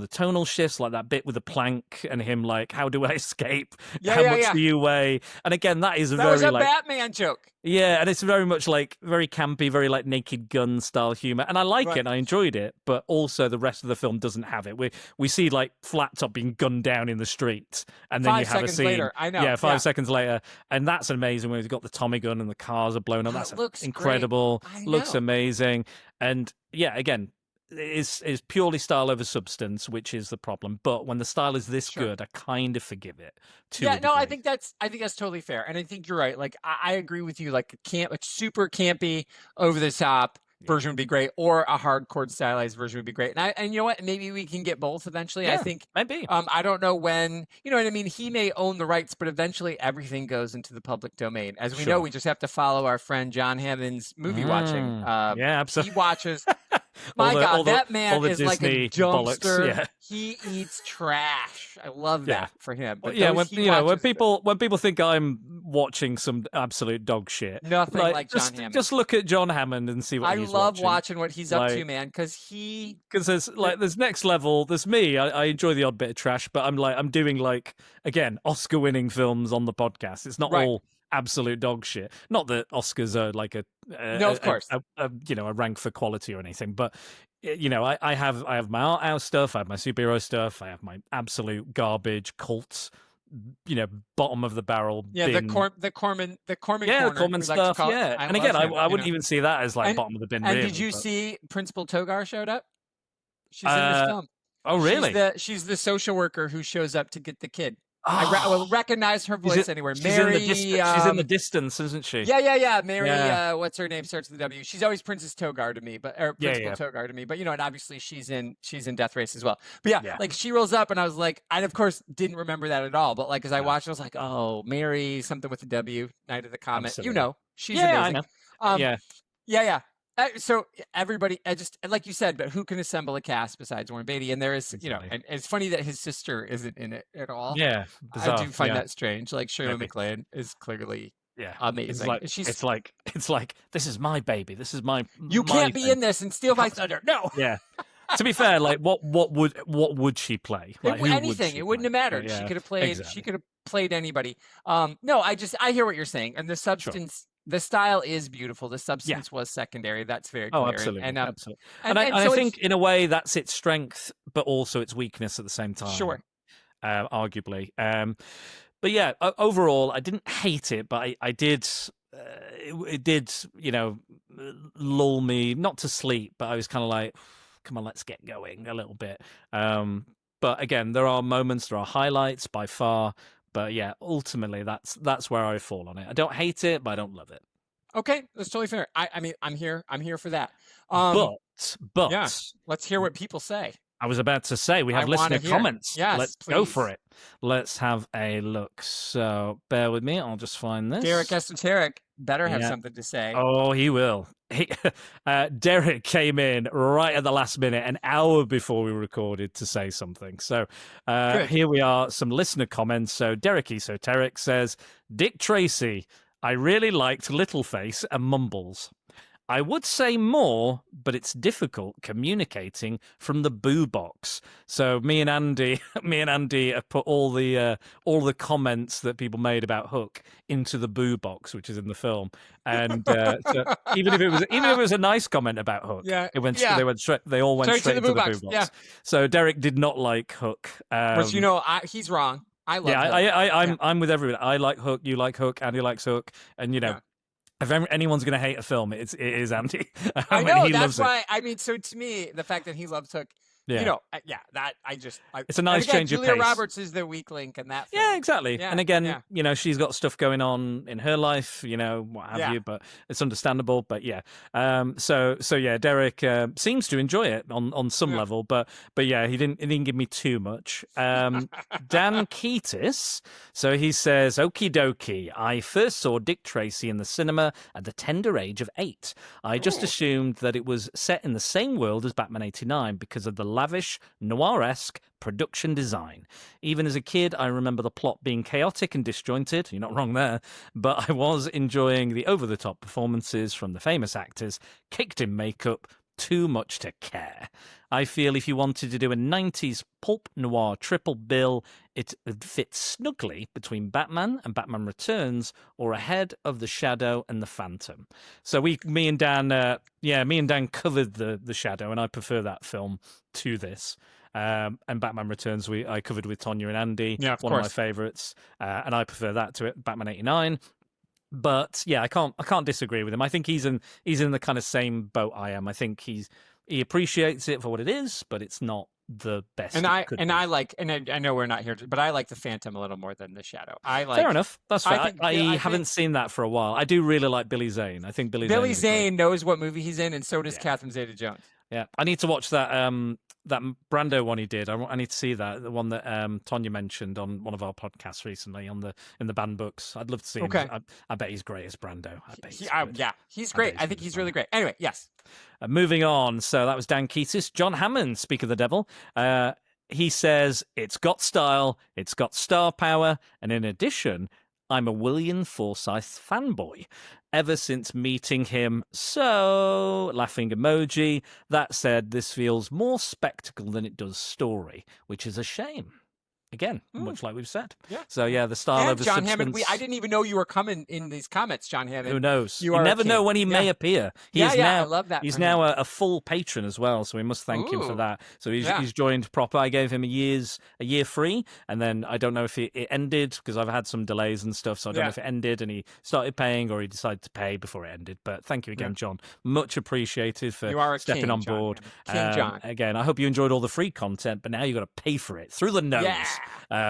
tonal shifts, like that bit with the plank and him how do I escape? How much do you weigh? And again, that is was a Batman joke. Yeah, and it's very much very campy, very Naked Gun style humor. And I like it and I enjoyed it, but also the rest of the film doesn't have it. We see Flat Top being gunned down in the street, and then you have a scene. Later. I know. Yeah, 5 seconds later. And that's amazing when he's got the Tommy gun and the cars are blown up. That's incredible. Looks amazing. And yeah, again, is purely style over substance, which is the problem. But when the style is this good, I kind of forgive it. I think that's totally fair, and I think you're right. I agree with you. A super campy, over the top version would be great, or a hardcore stylized version would be great. And you know what? Maybe we can get both eventually. I think maybe. I don't know when. You know what I mean? He may own the rights, but eventually everything goes into the public domain. As we know, we just have to follow our friend John Hammond's movie watching. Absolutely. He watches. That man is like a dumpster. He eats trash. I love that for him. But when people think I'm watching some absolute dog shit, nothing like John Hammond. Just look at John Hammond and see what he's watching. I love watching what he's up to, man, because there's next level. There's me. I enjoy the odd bit of trash, but I'm doing again Oscar-winning films on the podcast. It's not all absolute dog shit. Not that Oscars are no, of course, a rank for quality or anything, but I have my art house stuff, I have my superhero stuff, I have my absolute garbage cult bottom of the barrel. Yeah, bin. the Corman Yeah, corner, the Corman we like to stuff. call it. Yeah, I and love again, him, I you wouldn't know. even see that as like And- bottom of the bin. And really, did you but- see Principal Togar showed up? She's in this film. Oh, really? She's the social worker who shows up to get the kid. I will recognize her voice anywhere. She's Mary. she's in the distance, isn't she? Yeah. Mary. Yeah. What's her name? Starts with a W. She's always Princess Togar to me, or Principal Togar to me. But and obviously she's in Death Race as well. But yeah, like she rolls up, and I was like, I of course didn't remember that at all. But like as I watched, I was like, oh, Mary, something with a W, Night of the Comet. Absolutely. She's amazing. I know. Yeah. So everybody, just like you said, but who can assemble a cast besides Warren Beatty? And there is, and it's funny that his sister isn't in it at all. Yeah, bizarre. I do find that strange. Like Shirley MacLaine is clearly amazing. It's like this is my baby. This is my. You can't be in this and steal my thunder. No. Yeah. To be fair, like what would she play? Like, who anything. Would it wouldn't have mattered. Yeah, she could have played. exactly. She could have played anybody. No, I hear what you're saying, and the substance. Sure. The style is beautiful. The substance was secondary. That's very clear. Oh, absolutely. Absolutely. And I think in a way that's its strength, but also its weakness at the same time. Sure. Arguably. But yeah, overall, I didn't hate it, but I did. It did, lull me not to sleep, but I was kind of like, come on, let's get going a little bit. But again, there are moments, there are highlights by far. But yeah, ultimately, that's where I fall on it. I don't hate it, but I don't love it. Okay, that's totally fair. I mean, I'm here for that. But yeah, let's hear what people say. I was about to say we have listener comments. Yes, let's please. go for it. Let's have a look. So bear with me. I'll just find this. Derek Esoteric better have something to say. Oh, he will. Derek came in right at the last minute, an hour before we recorded, to say something. So here we are, some listener comments. So Derek Esoteric says, Dick Tracy, I really liked Littleface and Mumbles. I would say more, but it's difficult communicating from the boo box. So me and Andy have put all the comments that people made about Hook into the boo box, which is in the film. And so even if it was a nice comment about Hook, they all went straight into the boo box. Yeah. So Derek did not like Hook. But he's wrong. I love Hook. I'm with everyone. I like Hook. You like Hook. Andy likes Hook. And if anyone's going to hate a film, it is Andy. I know, that's why. I mean, so to me, the fact that he loves Hook, it's a nice change of pace. Julia Roberts is the weak link in that film. Yeah, exactly. Yeah, and again, she's got stuff going on in her life, what have you, but it's understandable. But yeah, so yeah, Derek seems to enjoy it on some level, but yeah, he didn't give me too much. Dan Keatis, so he says, okie dokie, I first saw Dick Tracy in the cinema at the tender age of 8. I just assumed that it was set in the same world as Batman 89 because of the lavish, noir-esque production design. Even as a kid, I remember the plot being chaotic and disjointed. You're not wrong there. But I was enjoying the over-the-top performances from the famous actors, caked in makeup, too much to care. I feel if you wanted to do a 90s pulp noir triple bill, it would fit snugly between Batman and Batman Returns or ahead of The Shadow and The Phantom. So me and Dan covered The Shadow, and I prefer that film to this. And Batman Returns I covered with Tonya and Andy, of my favourites, and I prefer that to it, Batman 89. But yeah, I can't disagree with him. I think he's in the kind of same boat I am. I think he appreciates it for what it is, but it's not the best. And I know we're not here, but I like the Phantom a little more than the Shadow. Fair enough. That's fair. I haven't seen that for a while. I do really like Billy Zane. I think Billy Zane knows what movie he's in, and so does Catherine Zeta-Jones. Yeah, I need to watch that Brando one he did. I need to see that, the one that Tonya mentioned on one of our podcasts recently in the banned books. I'd love to see him. I bet he's great as Brando. He's great. I think he's really great. Anyway, yes. Moving on. So that was Dan Keatis. John Hammond, Speak of the Devil. He says, it's got style, it's got star power, and in addition, I'm a William Forsythe fanboy ever since meeting him. So, laughing emoji. That said, this feels more spectacle than it does story, which is a shame. again, much like we've said. Yeah. So yeah, the style And over John substance. Hammond, I didn't even know you were coming in these comments, John Hammond. Who knows? You never know when he may appear. He is now, I love that. He's now a full patron as well, so we must thank him for that. So he's joined proper. I gave him a year free, and then I don't know if it ended because I've had some delays and stuff, so I don't know if it ended and he started paying or he decided to pay before it ended. But thank you again, John. Much appreciated for stepping on board. King John. Again, I hope you enjoyed all the free content, but now you've got to pay for it through the nose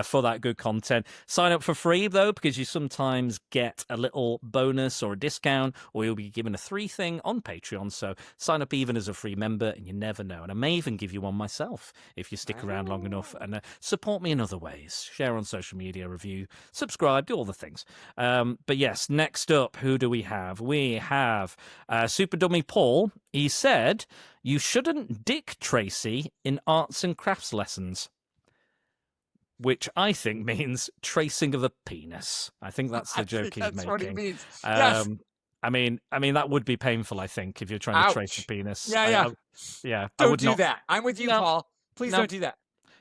for that good content. Sign up for free, though, because you sometimes get a little bonus or a discount, or you'll be given a free thing on Patreon. So sign up even as a free member, and you never know. And I may even give you one myself if you stick around long enough and support me in other ways. Share on social media, review, subscribe, do all the things. But yes, next up, who do we have? We have Super Dummy Paul. He said, "You shouldn't dick Tracy in arts and crafts lessons." Which I think means tracing of a penis. I think that's the joke he's making. That's what he means. Yes. I mean that would be painful. I think if you're trying to trace a penis. Yeah. Don't do that. I'm with you, Paul. Please don't do that.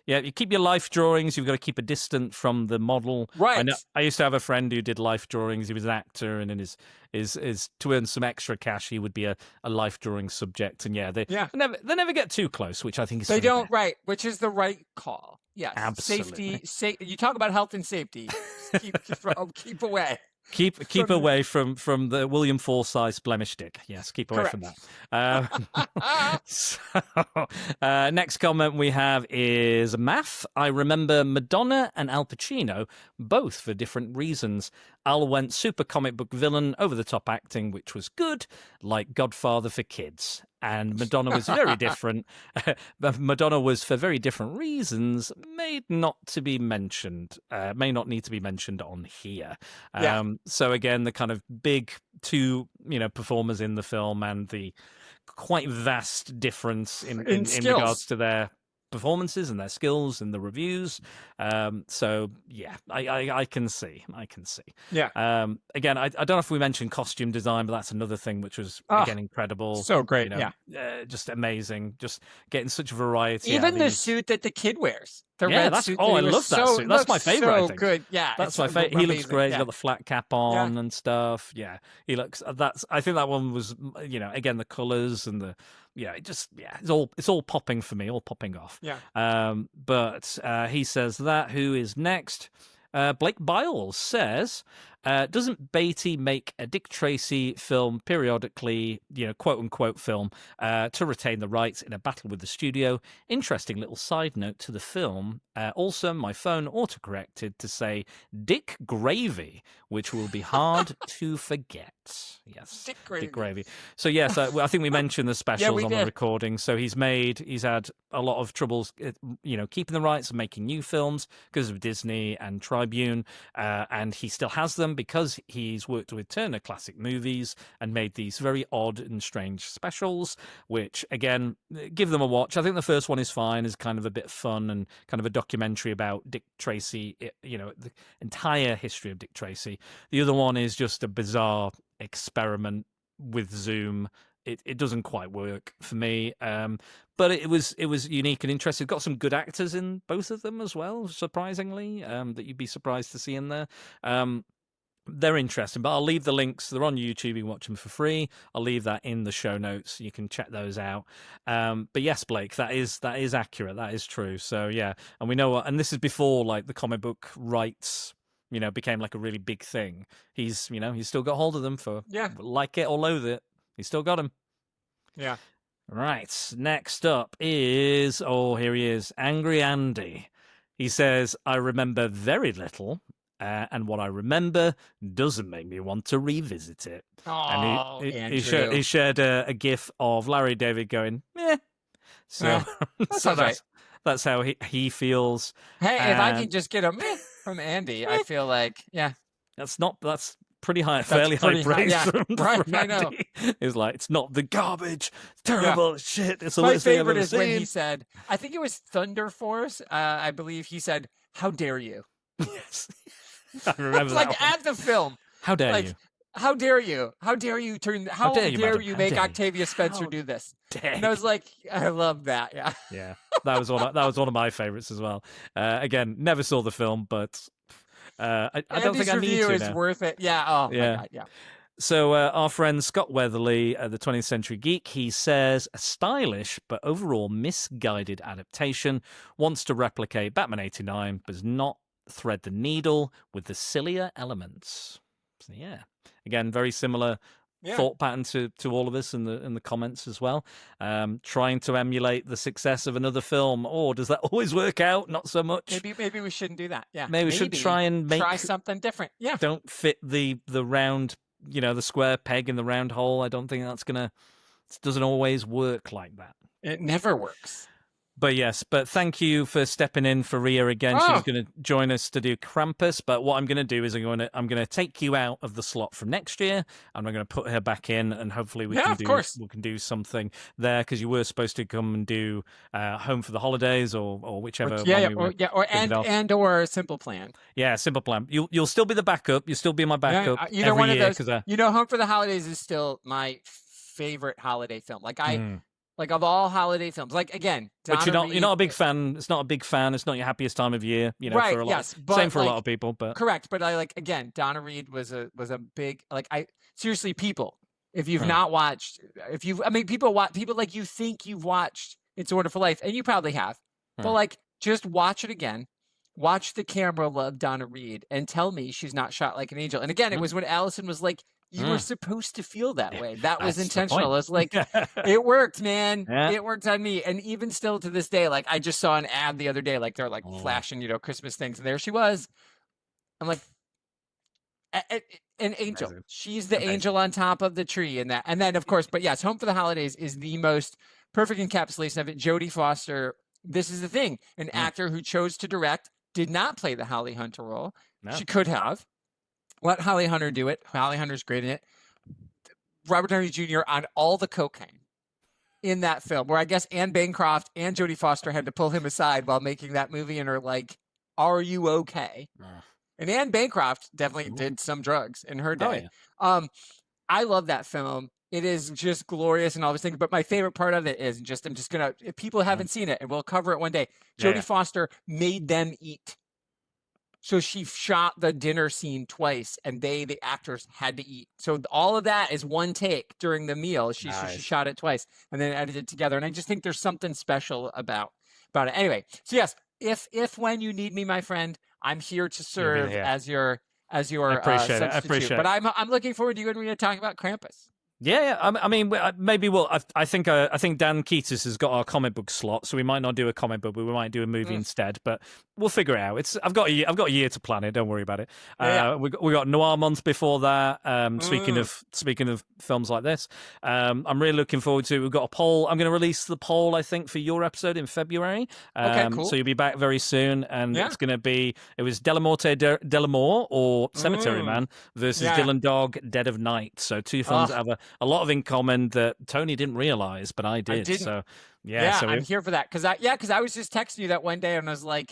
Yeah, you keep your life drawings. You've got to keep a distance from the model. Right. I used to have a friend who did life drawings. He was an actor, and in his to earn some extra cash, he would be a life drawing subject. And they never get too close, which I think is they don't right, which is the right call. Yes, absolutely. Safety. You talk about health and safety. keep away. Keep away from the William Forsyth blemish dick. Yes, keep away from that. Next comment we have is math. I remember Madonna and Al Pacino, both for different reasons. Al went super comic book villain, over the top acting, which was good, like Godfather for kids. And Madonna was very different. Madonna was for very different reasons, may not need to be mentioned on here. So again, the kind of big two, performers in the film and the quite vast difference in regards to their performances and their skills and the reviews. So yeah, I can see. Yeah. Again, I don't know if we mentioned costume design, but that's another thing which was again incredible. So great. Just amazing. Just getting such variety. Even the suit that the kid wears. The red suit. I love that suit. That's my favorite. So I think. Good. Yeah. That's my favorite. He looks great. He's got the flat cap on and stuff. Yeah. He looks. I think that one was. Again, the colors and the. It's all popping for me. All popping off. Yeah. But he says that. Who is next? Blake Biles says, doesn't Beatty make a Dick Tracy film periodically, quote unquote film, to retain the rights in a battle with the studio? Interesting little side note to the film. Also, my phone autocorrected to say Dick Gravy, which will be hard to forget. Yes, Dick Gravy. So yes, I think we mentioned the specials on the recording. So he's had a lot of troubles, keeping the rights and making new films because of Disney and Tribune, and he still has them because he's worked with Turner Classic Movies and made these very odd and strange specials, which again, give them a watch. I think the first one is fine, is kind of a bit fun and kind of a documentary about Dick Tracy, the entire history of Dick Tracy. The other one is just a bizarre experiment with Zoom. It doesn't quite work for me, but it was unique and interesting. Got some good actors in both of them as well, surprisingly, that you'd be surprised to see in there. They're interesting, but I'll leave the links. They're on YouTube. You can watch them for free. I'll leave that in the show notes. You can check those out. But yes, Blake, that is accurate. That is true. So yeah, and we know what. And this is before like the comic book rights, became like a really big thing. He's still got hold of them for like it or loathe it. He's still got them. Yeah. Right. Next up is here he is, Angry Andy. He says, I remember very little. And what I remember doesn't make me want to revisit it. Oh, and he shared a GIF of Larry David going, "Meh." So, that's how he feels. Hey, if I can just get a meh from Andy, I feel like that's pretty high, fairly high praise from Andy. I know. It's like it's not the garbage, it's terrible shit. It's the my worst thing I've favorite ever is seen. when he said, I think it was Thunder Force. I believe he said, "How dare you?" Yes. I remember that like at the film. How dare you? How dare you? How dare you turn? How dare you make Octavia Spencer do this? Dare and I was like, I love that. Yeah. Yeah. That was one of my favorites as well. Again, never saw the film, but I don't think I need to. Is worth it. Yeah. Oh my God. Yeah. So our friend Scott Weatherly, the 20th Century Geek, he says a stylish but overall misguided adaptation wants to replicate Batman 89, but does not thread the needle with the sillier elements. So yeah, again, very similar thought pattern to all of us in the comments as well. Trying to emulate the success of another film, or does that always work out? Not so much. Maybe we shouldn't do that. Yeah, maybe we should try something different. Yeah, don't fit the round, the square peg in the round hole. I don't think it doesn't always work like that. It never works. But yes, thank you for stepping in for Rhea again. Oh. She's going to join us to do Krampus. But what I'm going to do is I'm going to take you out of the slot from next year, and I'm going to put her back in, and hopefully we can do something there, because you were supposed to come and do Home for the Holidays or whichever. Or Simple Plan. Yeah, Simple Plan. You'll still be the backup. You'll still be my backup. Either every one year, of those. Home for the Holidays is still my favorite holiday film. Like of all holiday films, like again, but you're not a big fan. It's not a big fan. It's not your happiest time of year, right? For a lot. Yes, same for a lot of people. But correct. But again, Donna Reed was a big seriously, people. If you've not watched, people like you think you've watched It's a Wonderful Life, and you probably have, but just watch it again. Watch the camera love Donna Reed and tell me she's not shot like an angel. And again, it was when Allison was like, you were supposed to feel that way. That was intentional. It's like, it worked, man. Yeah. It worked on me. And even still to this day, I just saw an ad the other day, they're flashing, Christmas things. And there she was. I'm like, an angel. Amazing. She's the angel on top of the tree in that. And then, of course, but yes, Home for the Holidays is the most perfect encapsulation of it. Jodie Foster, this is the thing. An actor who chose to direct, did not play the Holly Hunter role. No. She could have. Let Holly Hunter do it. Holly Hunter's great in it. Robert Downey Jr. on all the cocaine in that film, where I guess Anne Bancroft and Jodie Foster had to pull him aside while making that movie and are like, are you okay? And Anne Bancroft definitely did some drugs in her day. Oh, yeah. I love that film. It is just glorious and all these things. But my favorite part of it is I'm just going to, if people haven't seen it, and we'll cover it one day, Jodie Foster made them eat. So she shot the dinner scene twice, and the actors had to eat. So all of that is one take during the meal. She shot it twice and then edited it together. And I just think there's something special about it. Anyway, so yes, if when you need me, my friend, I'm here to serve as your substitute. I appreciate it. But I'm looking forward to you and Rita talking about Krampus. Yeah. I mean, maybe we'll. I think Dan Keatis has got our comic book slot, so we might not do a comic book, but we might do a movie instead. But we'll figure it out. I've got a year to plan it. Don't worry about it. We got Noir Month before that. Speaking of films like this, I'm really looking forward to it. We've got a poll. I'm going to release the poll, I think, for your episode in February. Okay, cool. So you'll be back very soon, and it's going to be. It was Delamorte or Cemetery Man versus Dylan Dog Dead of Night. So two films that have a lot of in common that Tony didn't realize, but I did. So so I'm here for that because I was just texting you that one day and I was like,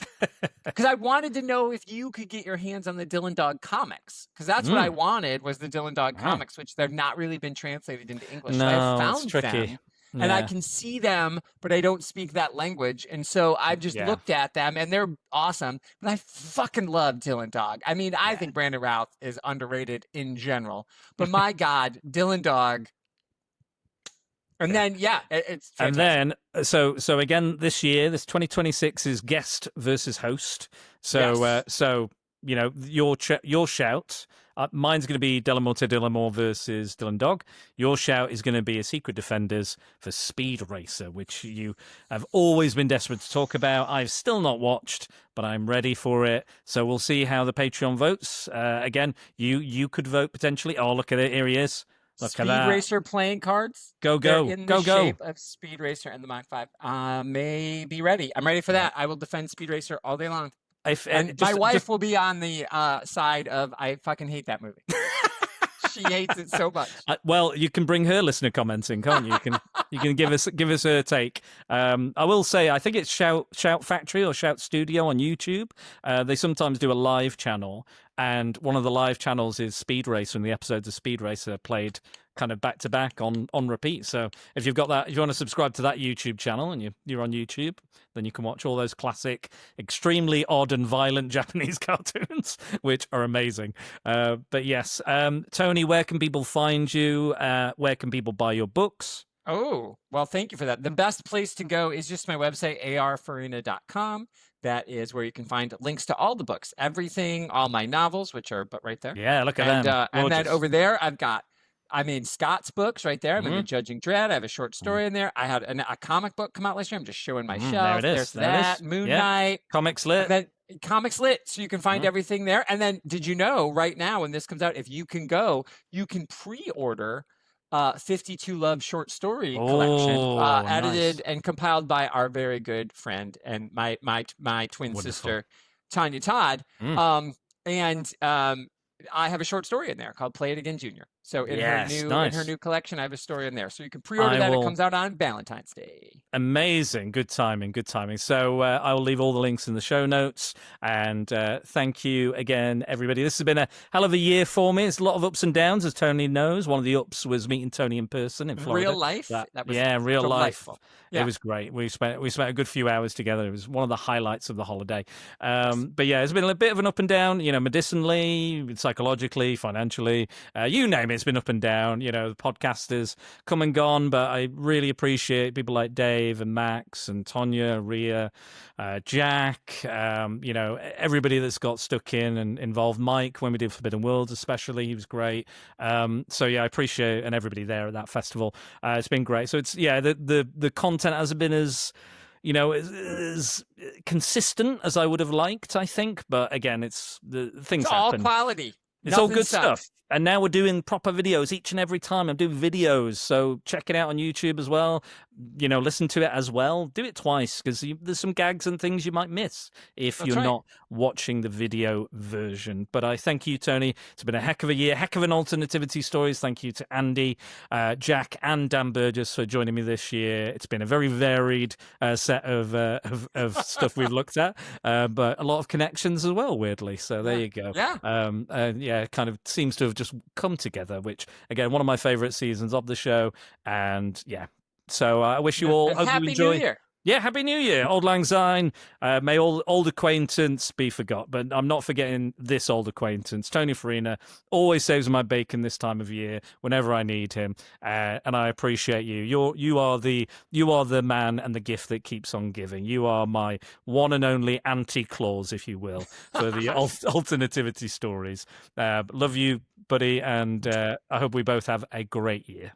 because I wanted to know if you could get your hands on the Dylan Dog comics, because that's what I wanted was the Dylan Dog comics, which they've not really been translated into English. No, so I found it's tricky. them. And I can see them, but I don't speak that language. And so I've just looked at them, and they're awesome. But I fucking love Dylan Dog. I mean, I think Brandon Routh is underrated in general. But my God, Dylan Dog. And then, it's fantastic. And then, so again, this year, this 2026 is guest versus host. So, your shout. Mine's going to be Delamore versus Dylan Dog. Your shout is going to be a Secret Defenders for Speed Racer, which you have always been desperate to talk about. I've still not watched, but I'm ready for it. So we'll see how the Patreon votes. Again, you could vote potentially. Oh, look at it. Here he is. Look Speed at that. Racer playing cards. Go. In the shape of Speed Racer and the Mach 5. May be ready. I'm ready for that. I will defend Speed Racer all day long. My wife will be on the side of I fucking hate that movie. She hates it so much. Well, you can bring her listener comments in, can't you? You can give us her take. I will say I think it's Shout Factory or Shout Studio on YouTube. They sometimes do a live channel, and one of the live channels is Speed Racer, and the episodes of Speed Racer played kind of back to back on repeat. So if you've got that, if you want to subscribe to that YouTube channel and you're on YouTube, then you can watch all those classic, extremely odd and violent Japanese cartoons, which are amazing. But yes, Tony, where can people find you? Where can people buy your books? Oh, well, thank you for that. The best place to go is just my website, arfarina.com. That is where you can find links to all the books, everything, all my novels, which are right there. Yeah, look at them. And then over there, I mean, Scott's books right there. I'm in the Judging Dread. I have a short story in there. I had a comic book come out last year. I'm just showing my shelf. There it is. There's that. Moon Knight. Comics Lit. And then Comics Lit. So you can find everything there. And then did you know right now when this comes out, if you can go, you can pre-order 52 Love short story collection, edited and compiled by our very good friend and my twin sister, Tanya Todd. And I have a short story in there called Play It Again Junior. So in her new collection, I have a story in there. So you can pre-order that. It comes out on Valentine's Day. Amazing. Good timing. So I will leave all the links in the show notes. And thank you again, everybody. This has been a hell of a year for me. It's a lot of ups and downs, as Tony knows. One of the ups was meeting Tony in person in Florida. Real life? That was real delightful. life. Yeah. It was great. We spent a good few hours together. It was one of the highlights of the holiday. But yeah, it's been a bit of an up and down, medicinally, psychologically, financially, you name it. It's been up and down. The podcasters come and gone, but I really appreciate people like Dave and Max and Tonya, Rhea, Jack, everybody that's got stuck in and involved. Mike, when we did Forbidden Worlds especially, he was great. So yeah, I appreciate and everybody there at that festival. It's been great. So it's the content hasn't been as as consistent as I would have liked, I think. But again, it's things it's happen. All quality. It's all good stuff. And now we're doing proper videos each and every time. I'm doing videos, so check it out on YouTube as well. Listen to it as well. Do it twice, because there's some gags and things you might miss if you're not watching the video version. But I thank you, Tony. It's been a heck of a year, heck of an Alter-Nativity Stories. Thank you to Andy, Jack, and Dan Burgess for joining me this year. It's been a very varied set of stuff we've looked at, but a lot of connections as well, weirdly. So there you go. Yeah. It kind of seems to have just come together, which again, one of my favorite seasons of the show. And yeah, so I wish you all hope you enjoy. New Year. Yeah, Happy New Year, Auld Lang Syne. May old acquaintance be forgot, but I'm not forgetting this old acquaintance. Tony Farina always saves my bacon this time of year whenever I need him, and I appreciate you. You are the man and the gift that keeps on giving. You are my one and only anti-clause, if you will, for the Alter-Nativity Stories. Love you, buddy, and I hope we both have a great year.